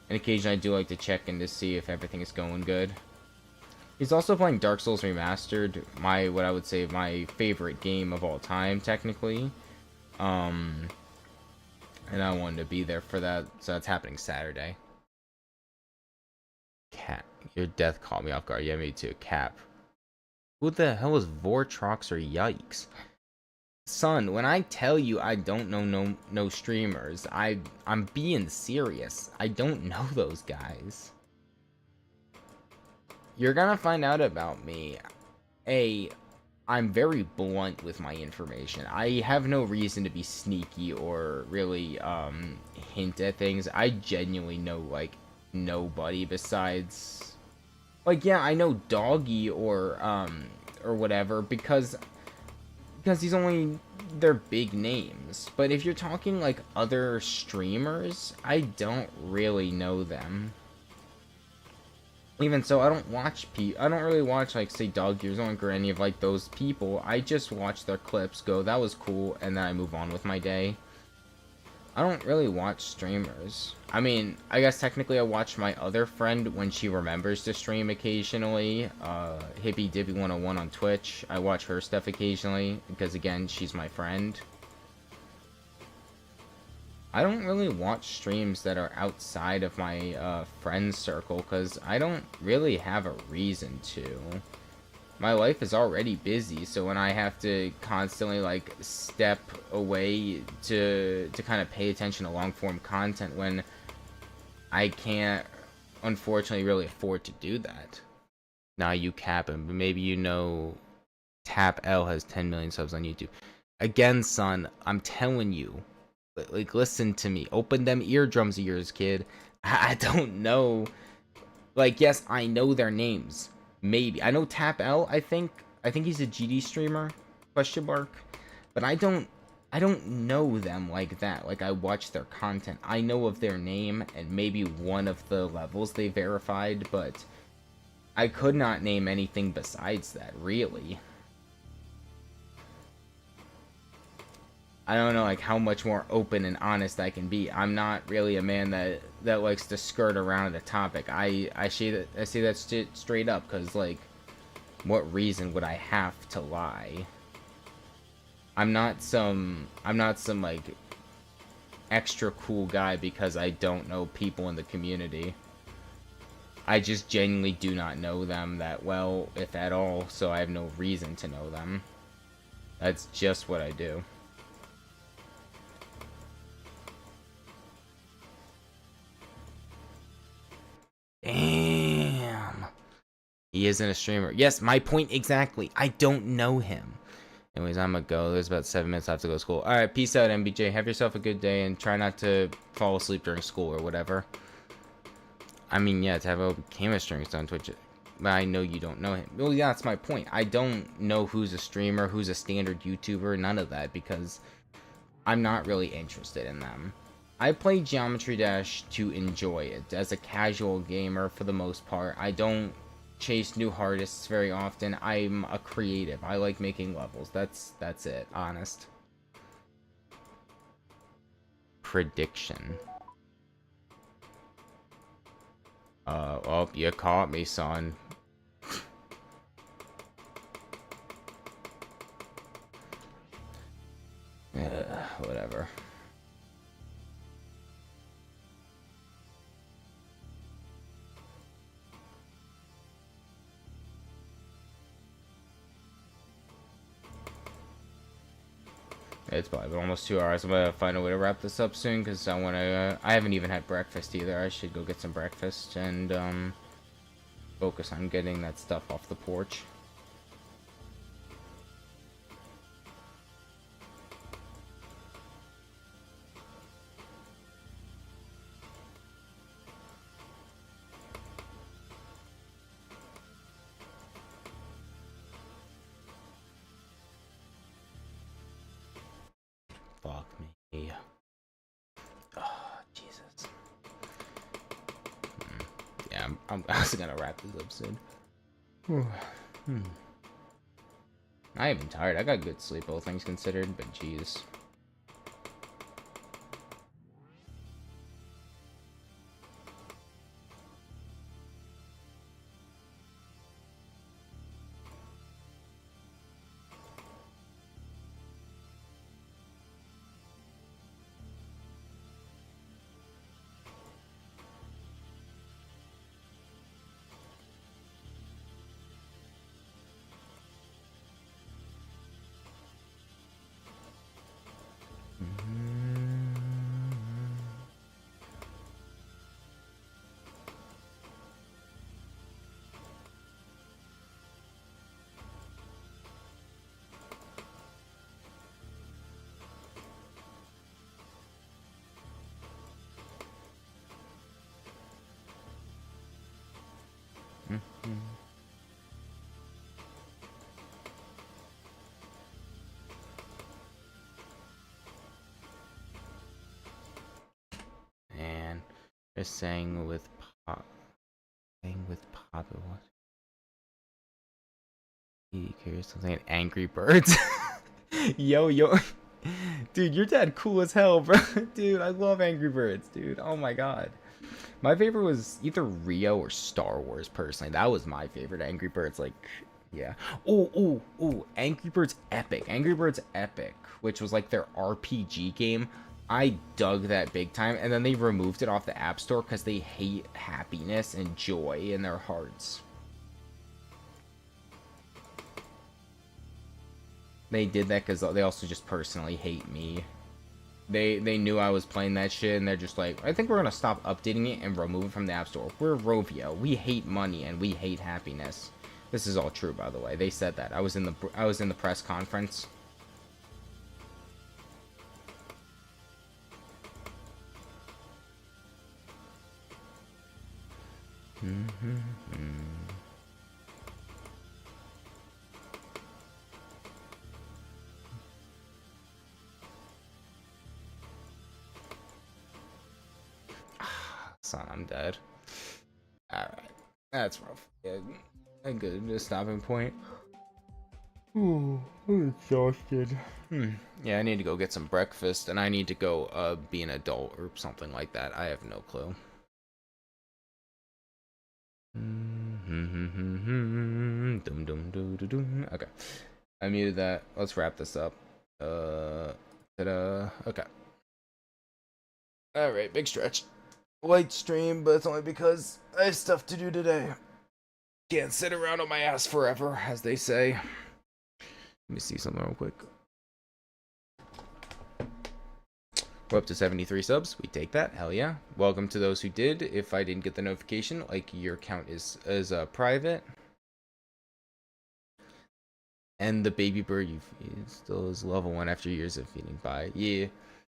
And occasionally I do like to check in to see if everything is going good. He's also playing Dark Souls Remastered, what I would say my favorite game of all time, technically. And I wanted to be there for that, so that's happening Saturday. Cap, your death caught me off guard. Yeah, me too. Cap. Who the hell is Vortrox or Yikes? Son, when I tell you I don't know no streamers, I'm being serious. I don't know those guys. You're gonna find out about me. I'm very blunt with my information. I have no reason to be sneaky or really hint at things. I genuinely know like nobody besides, like, yeah, I know Doggy or whatever because he's only their big names. But if you're talking like other streamers, I don't really know them. Even so, I don't really watch, like, say, Dog Years Oink or any of, like, those people. I just watch their clips, go, that was cool, and then I move on with my day. I don't really watch streamers. I mean, I guess technically I watch my other friend when she remembers to stream occasionally. Hippie Dippy 101 on Twitch. I watch her stuff occasionally, because, again, she's my friend. I don't really watch streams that are outside of my friend circle because I don't really have a reason to. My life is already busy, so when I have to constantly like step away to kind of pay attention to long form content when I can't unfortunately really afford to do that. Now you cap him, but maybe you know Tap L has 10 million subs on YouTube. Again, son, I'm telling you. Like, listen to me. Open them eardrums of yours, kid. I don't know. Like, yes, I know their names. Maybe. I know Tap L, I think. I think he's a GD streamer. Question mark. But I don't I don't know them like that. Like, I watch their content. I know of their name and maybe one of the levels they verified, but I could not name anything besides that, really. I don't know, like, how much more open and honest I can be. I'm not really a man that likes to skirt around a topic. I say that straight up, because, like, what reason would I have to lie? I'm not some like extra cool guy because I don't know people in the community. I just genuinely do not know them that well, if at all, so I have no reason to know them. That's just what I do. Damn. He isn't a streamer. Yes, my point exactly. I don't know him. Anyways, I'm gonna go. There's about 7 minutes left to go to school. Alright, peace out, MBJ. Have yourself a good day and try not to fall asleep during school or whatever. I mean, yeah, to have a camera streams on Twitch, but I know you don't know him. Well, yeah, that's my point. I don't know who's a streamer, who's a standard YouTuber, none of that, because I'm not really interested in them. I play Geometry Dash to enjoy it. As a casual gamer, for the most part, I don't chase new artists very often. I'm a creative. I like making levels. That's it, honest. Prediction. Oh, you caught me, son. Whatever. It's probably been almost 2 hours. I'm gonna find a way to wrap this up soon because I wanna. I haven't even had breakfast either. I should go get some breakfast and focus on getting that stuff off the porch. Fuck me. Oh, Jesus. Yeah, I'm also gonna wrap this up soon. I am tired. I got good sleep, all things considered, but jeez. And just saying with pop, saying with pop, what? He curious something. Angry Birds. Yo, dude, your dad cool as hell, bro. Dude, I love Angry Birds, dude. Oh my god. My favorite was either Rio or Star Wars, personally. That was my favorite Angry Birds, like, yeah. Oh, Angry Birds Epic. Angry Birds Epic, which was like their RPG game. I dug that big time, and then they removed it off the App Store because they hate happiness and joy in their hearts. They did that because they also just personally hate me. They knew I was playing that shit, and they're just like, I think we're gonna stop updating it and remove it from the App Store. We're Rovio. We hate money and we hate happiness. This is all true, by the way. They said that. I was in the press conference. son, I'm dead. Alright. That's rough. Yeah, a good stopping point. Ooh, I'm exhausted. Yeah, I need to go get some breakfast, and I need to go be an adult or something like that. I have no clue. Okay. I muted that. Let's wrap this up. Ta-da. Okay. Alright, big stretch. Light stream, but it's only because I have stuff to do today. Can't sit around on my ass forever, as they say. Let me see something real quick. We're up to 73 subs. We take that. Hell yeah. Welcome to those who did. If I didn't get the notification, like, your account is private. And the baby bird still is level 1 after years of feeding. Bye. Yeah.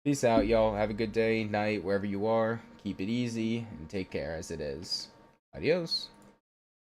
Peace out, y'all. Have a good day, night, wherever you are. Keep it easy and take care as it is. Adios.